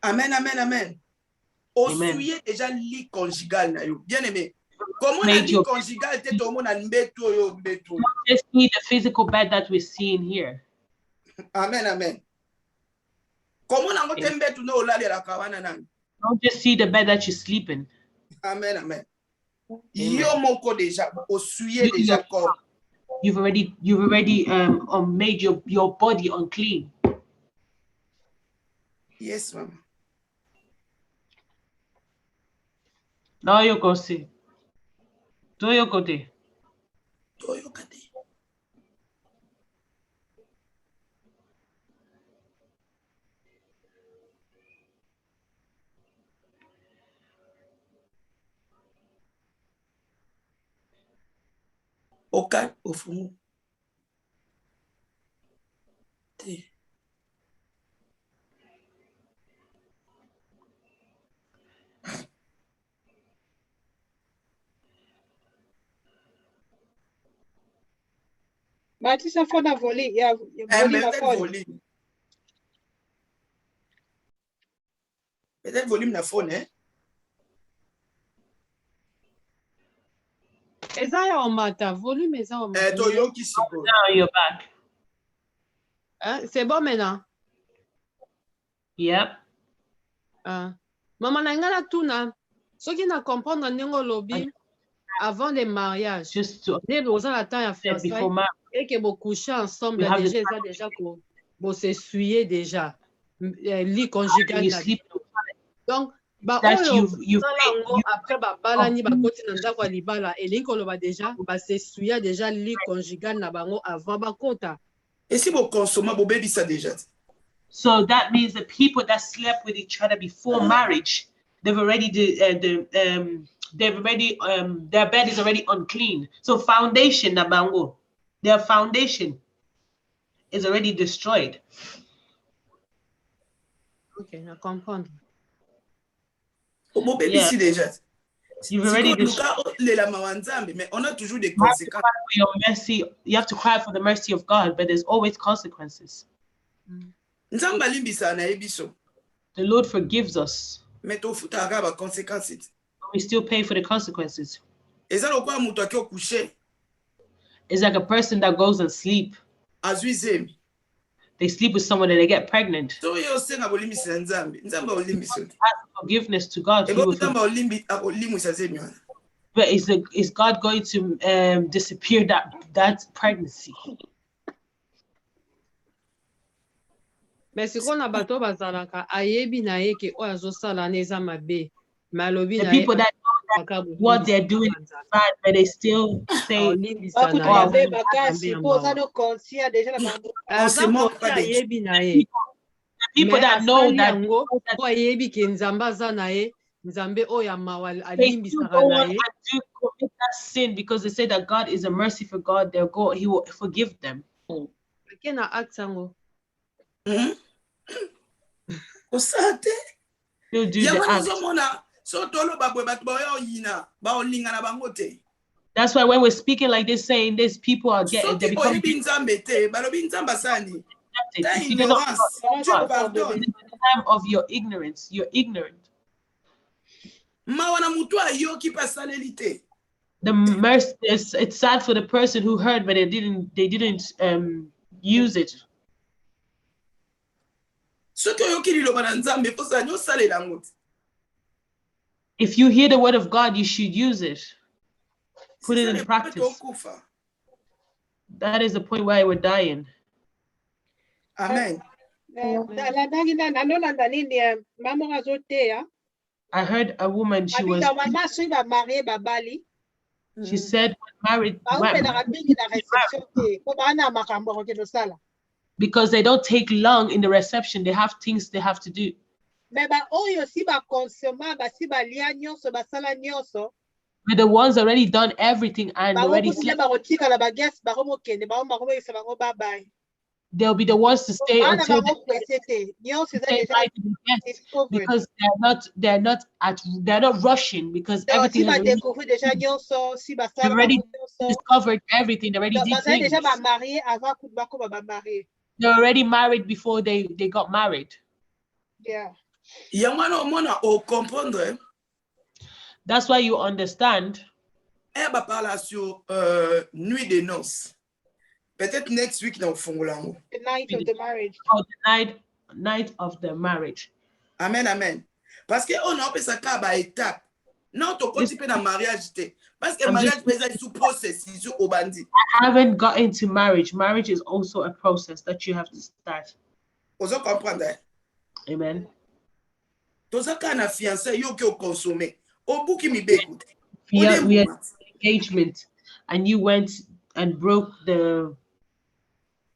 Amen, amen, amen. Au Amen. souillé déjà lit conjugal na yo. Bien-aimé. Comment on a Made dit your- conjugal, t'es tout le monde a mbeto yo, mbeto. Just see the physical bed that we're seeing here. Amen, amen. Comment on a dit mbeto no olali la kawana nani? Don't just see the bed that you sleep in. Amen, amen. Yo moko déjà, au souillé You déjà yourself. corps. You've already made your body unclean. Yes, maman. Now you go see. Do you go there? Toyo kate. Au calme, au fond. Te. Batisa phone na volume. Yeah, volume na Peut-être phone. volume. Peut-être volume na phone, hein? Eza ya omata, volume eza omata. Toyo qui siko. Now you're back. Hein? C'est bon maintenant? Yep. Maman na nga na tuna. Soki na comprendre ndenge olobi avant le mariage. Just to Dès boza la temps ya fiançailles. before marriage. Et que vous couchez ensemble You have déjà, déjà vous s'essuyez déjà. Lit conjugal. You sleep. Donc, ba That oyo you après ba balani ba koti na ndako ya libala elingi koloba déjà ba s'essuya déjà lit conjugal na bango avant ba kota. Et si vous consommez, vous bébez ça déjà. So that means the people that slept with each other before marriage, they've already their bed is already unclean. So foundation nabango, their foundation is already destroyed. Ok, je comprends. Vous bébez Yeah. ici déjà. You've already mais on a toujours des conséquences. For your mercy, you have to cry for the mercy of God, but there's always consequences. The Lord forgives us. Mais we still pay for the consequences. It's like a person that goes and sleep. They sleep with someone and they get pregnant. Ask forgiveness to God. But is God going to disappear that pregnancy? Mais si on a bateau bazalaka ayebi na ye ke o azosala neza mabe malobi na the people that know that what they're doing is bad, but they still say the people that know that ayebi ke nzamba za na ye nzambe o ya mawal alimbisaka na ye commit that sin because they say that God is a merciful God. They'll go, He will forgive them. Kena aksango. He'll do the act. That's why when we're speaking like this, saying this, people are getting they become the time of your ignorance. You're ignorant. The mercy it's sad for the person who heard, but they didn't use it. If you hear the word of God, you should use it. Put it in practice. That is the point where we're dying. Amen. I heard a woman, she said married because they don't take long in the reception, they have things they have to do. But the ones already done everything and already slept, they'll be the ones to stay until they bye to the guests because they're not rushing because everything has already discovered everything, they already did things. They're already married before they got married. Yeah. That's why you understand. Nuit de noces. Peut-être next week dans the night of the marriage. Oh, the night of the marriage. Amen, amen. Parce que on a appelé ça par étape. Non, tu continues dans mariage parce que mariage est sous processus au bandit. I haven't got into marriage. Marriage is also a process that you have to start. Vous comprenez? Amen. Tous ça quand on a fiancé, yo qui au consommer. Au bout qui me bécoute. We had engagement, and you went and broke the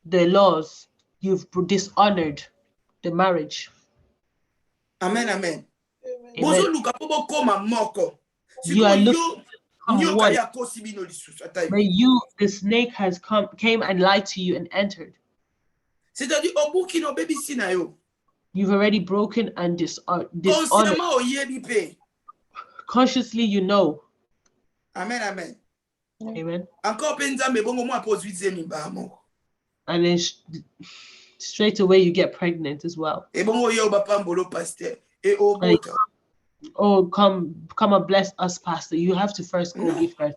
laws. You've dishonored the marriage. Amen, amen. You are looking but you, the snake has came and lied to you and entered. You've already broken and dishonored. Consciously, you know. Amen, amen. Amen. And then straight away you get pregnant as well. Oh, come and bless us, Pastor. You have to first go give birth.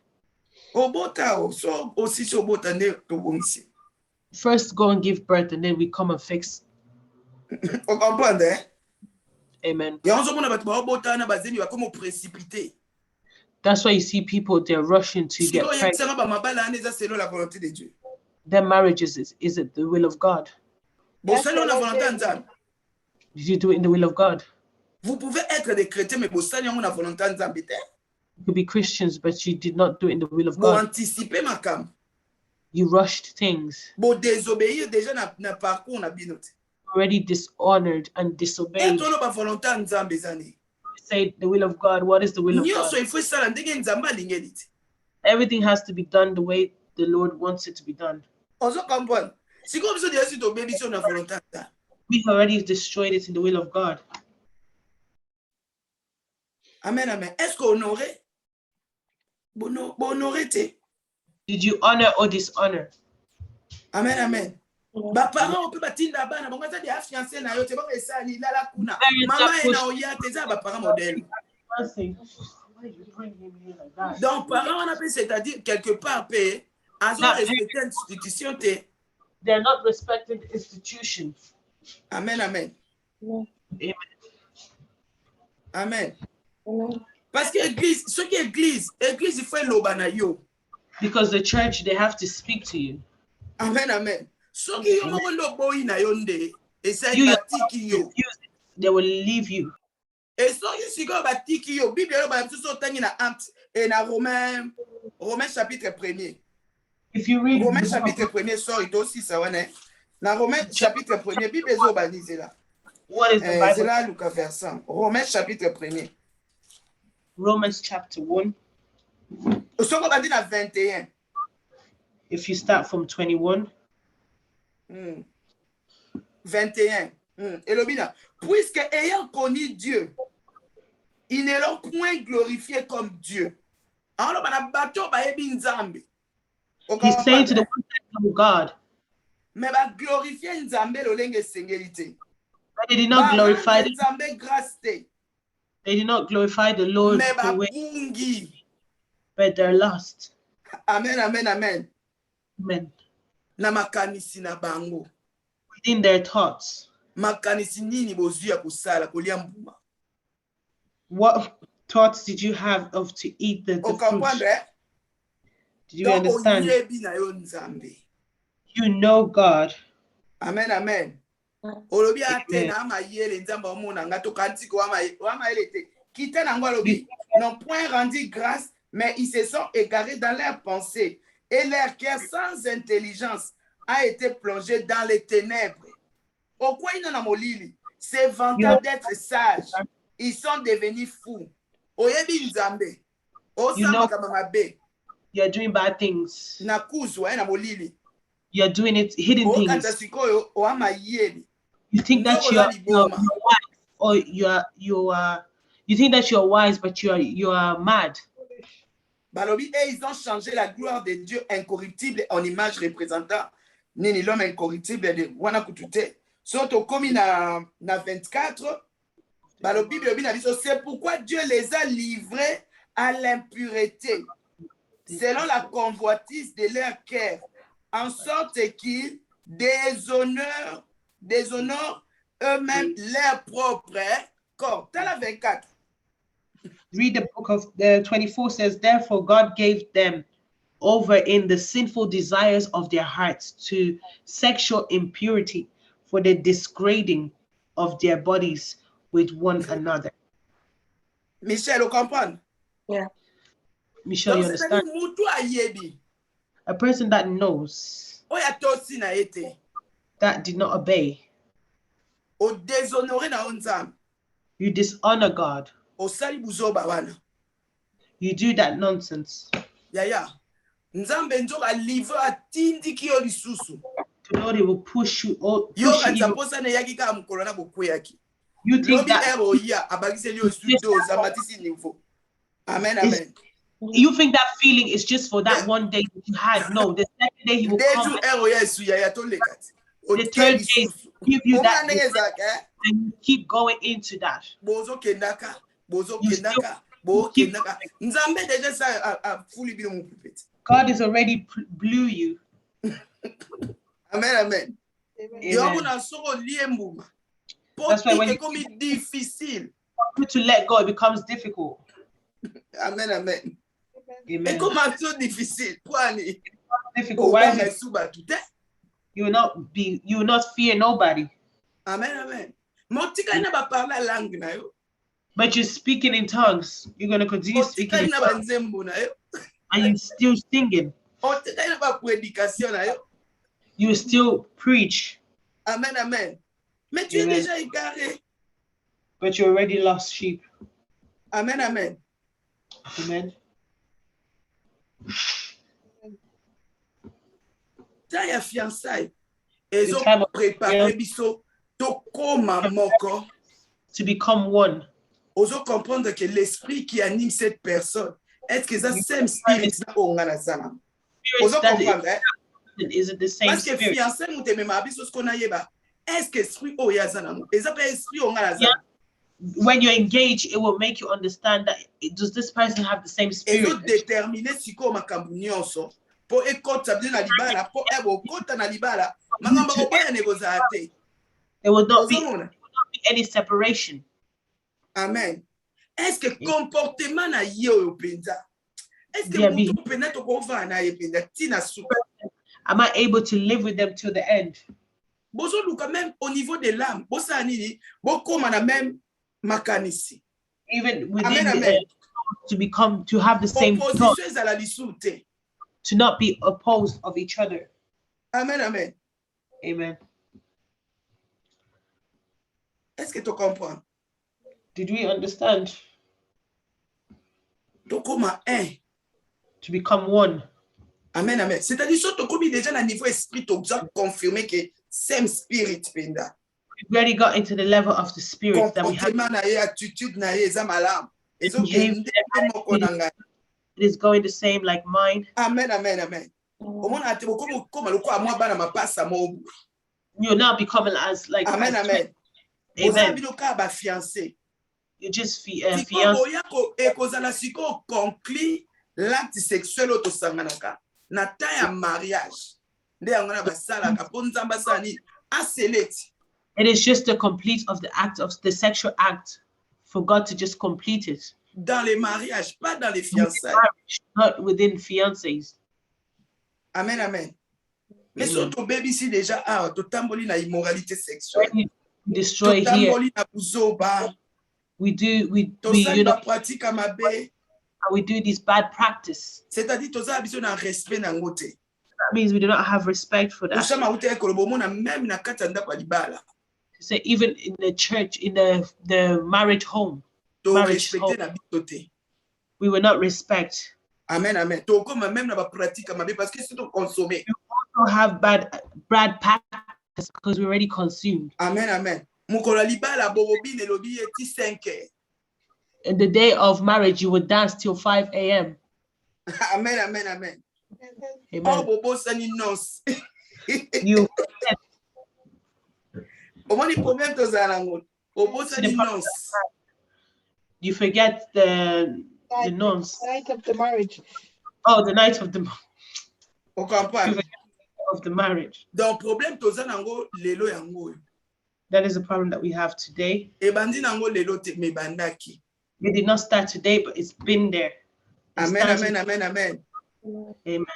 First go and give birth, and then we come and fix. Amen. That's why you see people, they're rushing to get pregnant. Their marriage is it the will of God? Did you do it in the will of God? Vous pouvez être des chrétiens, mais vous savez la volonté de Dieu. You could be Christians, but you did not do it in the will of God. Anticiper ma cam. You rushed things. Bon désobéir déjà na parcours na binote. Already dishonored and disobeyed. Say the will of God. What is the will of God? Everything has to be done the way the Lord wants it to be done. We've already destroyed it in the will of God. Amen, amen. Est-ce qu'on aurait Did you honor or dishonor? Amen, amen. Parents on peut batinda bana bango za dia fiancé na yo te bango esali lala kuna. Mama ena oya te za ba parents modèle. Donc parents on appelle c'est-à-dire quelque part paix azo respecter l'institution te. They're not respecting the institution. Amen, amen. Amen. Amen. Parce que l'église, ce qui est église, il faut l'obana yo. Because the church, they have to speak to you. Amen, amen. Ce qui est loboy na yonde, et ça batiki yo. They will leave you. Et so you si go batiki yo, Bible yo ba tout tangi na Actes et na Romains chapitre 1er. If you read Romains chapitre 1er, sorry, aussi ça wane. Na Romains chapitre 1er, Bible zo ba ni là. What is the Bible? C'est là Lucas verset. Romains chapitre 1er. Romans chapter 1. If you start from 21. 21. Puisque ayant connu Dieu, ils ne l'ont point glorifié comme Dieu. He's saying to the one that know God. Mais ba glorifier Nzambe lolenge sengélité. But they did not glorify the They did not glorify the Lord, but they're lost. Amen, amen, amen. Amen. Na makanisi na bango. Within their thoughts. Makanisi nini bozuya kusala kolia mbuma. What thoughts did you have of to eat the fruit? Did you understand? You know God. Amen, amen. Olobi atena ama yele nzamba omona ngato kantiko ama elete kita na ngolobi n'ont point rendu grâce mais ils se sont égarés dans leurs pensées et leur cœur sans intelligence a été plongé dans les ténèbres. Au quoi ils n'ont molili se vantant d'être sages, ils sont devenus fous. Oyebi nzambe osama kabamabe. You are doing bad things. Na kuzwa na molili. You are doing it hidden things. You think that you're wise, or you think that you're wise, but you are mad. Ils ont changé la gloire de Dieu incorruptible en image représentant nini l'homme incorruptible de wana kutute. Surtout comme na 24, c'est pourquoi Dieu les a livrés à l'impureté selon la convoitise de leur cœur, en sorte qu'ils déshonorent eux-mêmes leur propre corps. T'as la 24. Read the book of the 24 says, therefore God gave them over in the sinful desires of their hearts to sexual impurity for the disgrading of their bodies with one another. Michel, you comprends? Yeah. Michel, you understand? A person that knows that did not obey. You dishonor God. You do that nonsense. The Lord, he will push you all. You think that Amen, amen. You think that feeling is just for that one day that you had. No, the second day he will come. The third day give you that and you keep going into that. God has already blew you. Amen, amen. That's why when you to let go, it becomes difficult. Amen, amen. Amen. Difficult. Why you will not fear nobody. Amen, amen. But you're speaking in tongues. You're going to continue speaking in tongues. And you're still singing. You still preach. Amen, amen. But you already lost sheep. Amen, amen. Amen. Dans ya fiançailles, ils ont préparé biso tokoma moko. To become one. Oso comprendre que l'esprit qui anime cette personne est-ce que ça same spirit na onga na sana is it the same parce que spirit? fiancé muté même abiso ce qu'on a yeba est-ce que esprit o ya sana mu eza pas esprit onga na sana when you engage it will make you understand that does this person have the same spirit? Ezo déterminer siko makambu nyonso po ekota bien na libala po ebo kota na libala mangamba ko baya negoza ate. There will not be any separation. Amen. Est-ce que comportement na yo penza? Est-ce que mutu pena to ko va na ye penza tina su? Am I able to live with them till the end? Bozo luka même au niveau de l'âme, bosa nini, bokoma na même makanisi. Even within to have the same thought, to not be opposed of each other. Amen, amen. Amen. Est-ce que tu comprends? Did we understand? To become one. Amen, amen. C'est-à-dire que tu as déjà à niveau esprit, tu as confirmé que same spirit penda. We've already got into the level of the spirit that we have. It is going the same like mine. Amen, amen, amen. You're not becoming as like. Amen, amen. Amen. You just fiancé. L'acte sexuel autosanganaka na ta ya mariage nde yangona basalaka po nzamba sani aselect. It is just the complete of the act of the sexual act for God to just complete it. Dans les mariages, pas dans les fiançailles. Not within fiancés. Amen, amen. Mais sur ton baby si déjà to tamboli na immoralité sexuelle. Destroy here. We pratique amabe. We do this bad practice. C'est-à-dire toza biso na respect na ngote. That means we do not have respect for that. Ushama ute kolobomona même na kata ndako libala. So even in the church, in the marriage home, we will not respect. Amen, amen. To comme même na ba pratique amabe parce que c'est to consommer. We also have bad practice because we already consumed. Amen, amen. Mukola libala borobine lobi eti 5h. In the day of marriage, you would dance till 5 a.m. Amen, amen, amen. Amen. You. You forget the nonce. The night of the marriage. Oh, the night of the marriage. That is a problem that we have today. It did not start today, but it's been there. Amen, amen, amen, amen. Amen.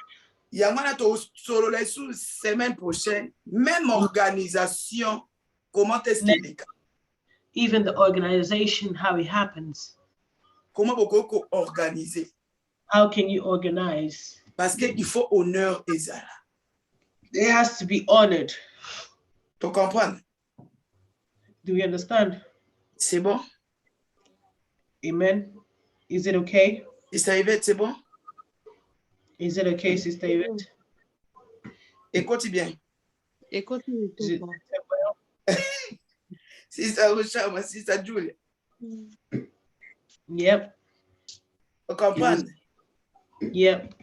Yamana to solo la semaine prochaine, même organisation, comment est-ce qu'il est? Even the organization, how it happens. Comment vous organiser? How can you organize? Parce que il faut honneur ezala. It has to be honored. Tu comprends? Do we understand? C'est bon? Amen. Is it okay? Sister Yvette, c'est bon? Is it okay, Sister Yvette? Écoute bien. Écoute bien. Sister Rochama, Sister Julia. Yep. Tu comprends? Yep.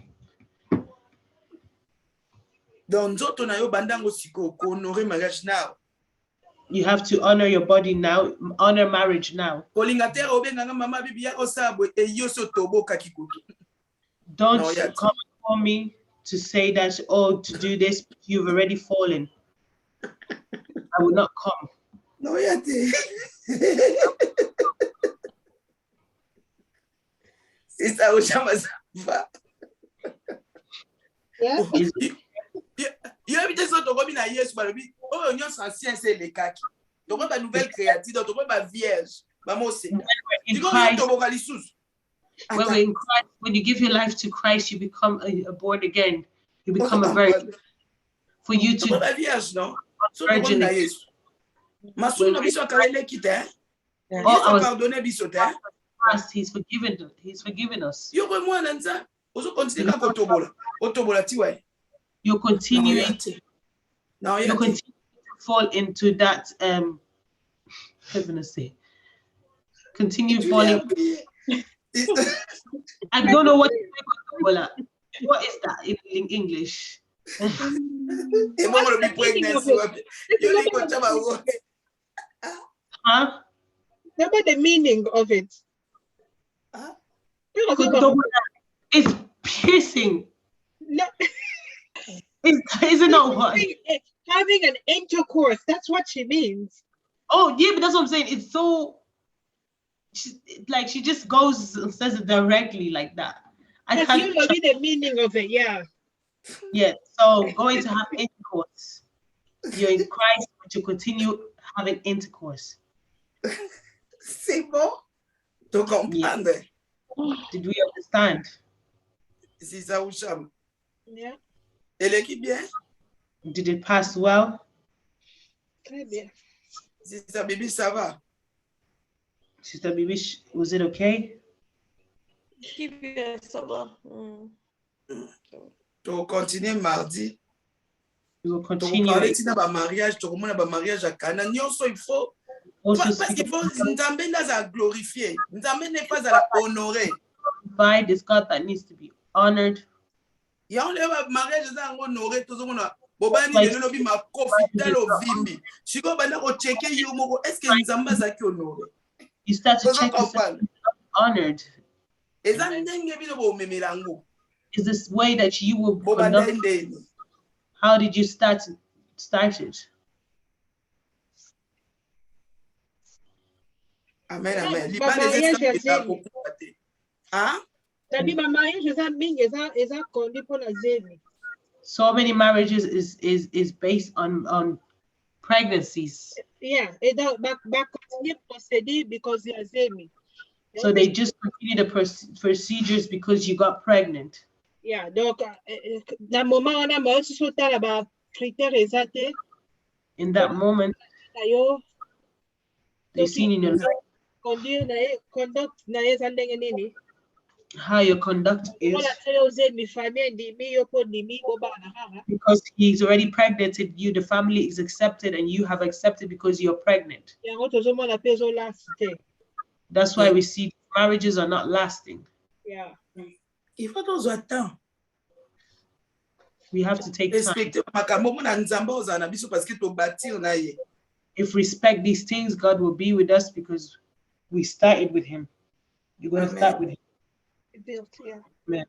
Donc, nzoto na yo bandango siko ko honorer mariage now. You have to honor your body now, honor marriage now. Don't come for me to say that, oh, to do this, you've already fallen. I will not come. No, yet. Sister Oshama. Yeah. You have just not to go in a yes, but oh, you're ancien, c'est les kaki. Tu vois, nouvelle créative, tu vois, vierge. Maman, c'est. When you give your life to Christ, you become a born again. You become a virgin. For you to. Vierge, no? Virgin. He's forgiven us. You're continuing to fall into that how can I say? Continue falling. I don't know what what is that in English? Huh? Remember the meaning of it. It's piercing. No. Isn't that what? Having an intercourse, that's what she means. Oh, yeah, but that's what I'm saying. It's so, she just goes and says it directly like that. I can't. You know the meaning of it, yeah. Yeah, so going to have intercourse. You're in Christ, but you continue having intercourse. C'est bon? Tu comprends? Did we understand? C'est ça, Oucham. Yeah. Elle est qui bien? Did it pass well? Très bien. Sister Bibi, ça va? Sister Bibi, was it okay? Qui bien, ça va. Tu vas continuer mardi. We will Tu continue. vas parler de mariage, tu vas mariage à Cana. Il faut. Parce qu'il faut Nzambe n'a glorifier. Nzambe n'est pas à la honorer. This God that needs to be honored. Il y a un mariage à honorer tout le monde. Bobani de l'obi ma profiter au vimbi. Si vous allez rechecker yomo, est-ce que Nzambe a qui honorer? You start to check honored. Is this way that you will conduct? How did you start it? Amen, amen. So many marriages is based on pregnancies. Yeah, because so they just continue the procedures because you got pregnant. Yeah, donc in that moment, they seen in your life how your conduct is, because he's already pregnant, you, the family is accepted, and you have accepted because you're pregnant. That's why we see marriages are not lasting. Yeah. We have to take time. If we respect these things, God will be with us because we started with him. You're going to start with him. Amen.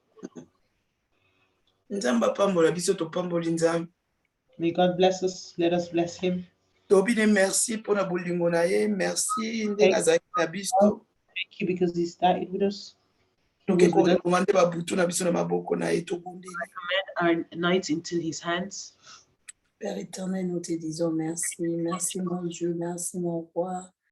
May God bless us. Let us bless him. Thank you because he started with us. I command our nights into his hands. Père éternel, nous te disons merci. Merci mon Dieu, merci mon roi.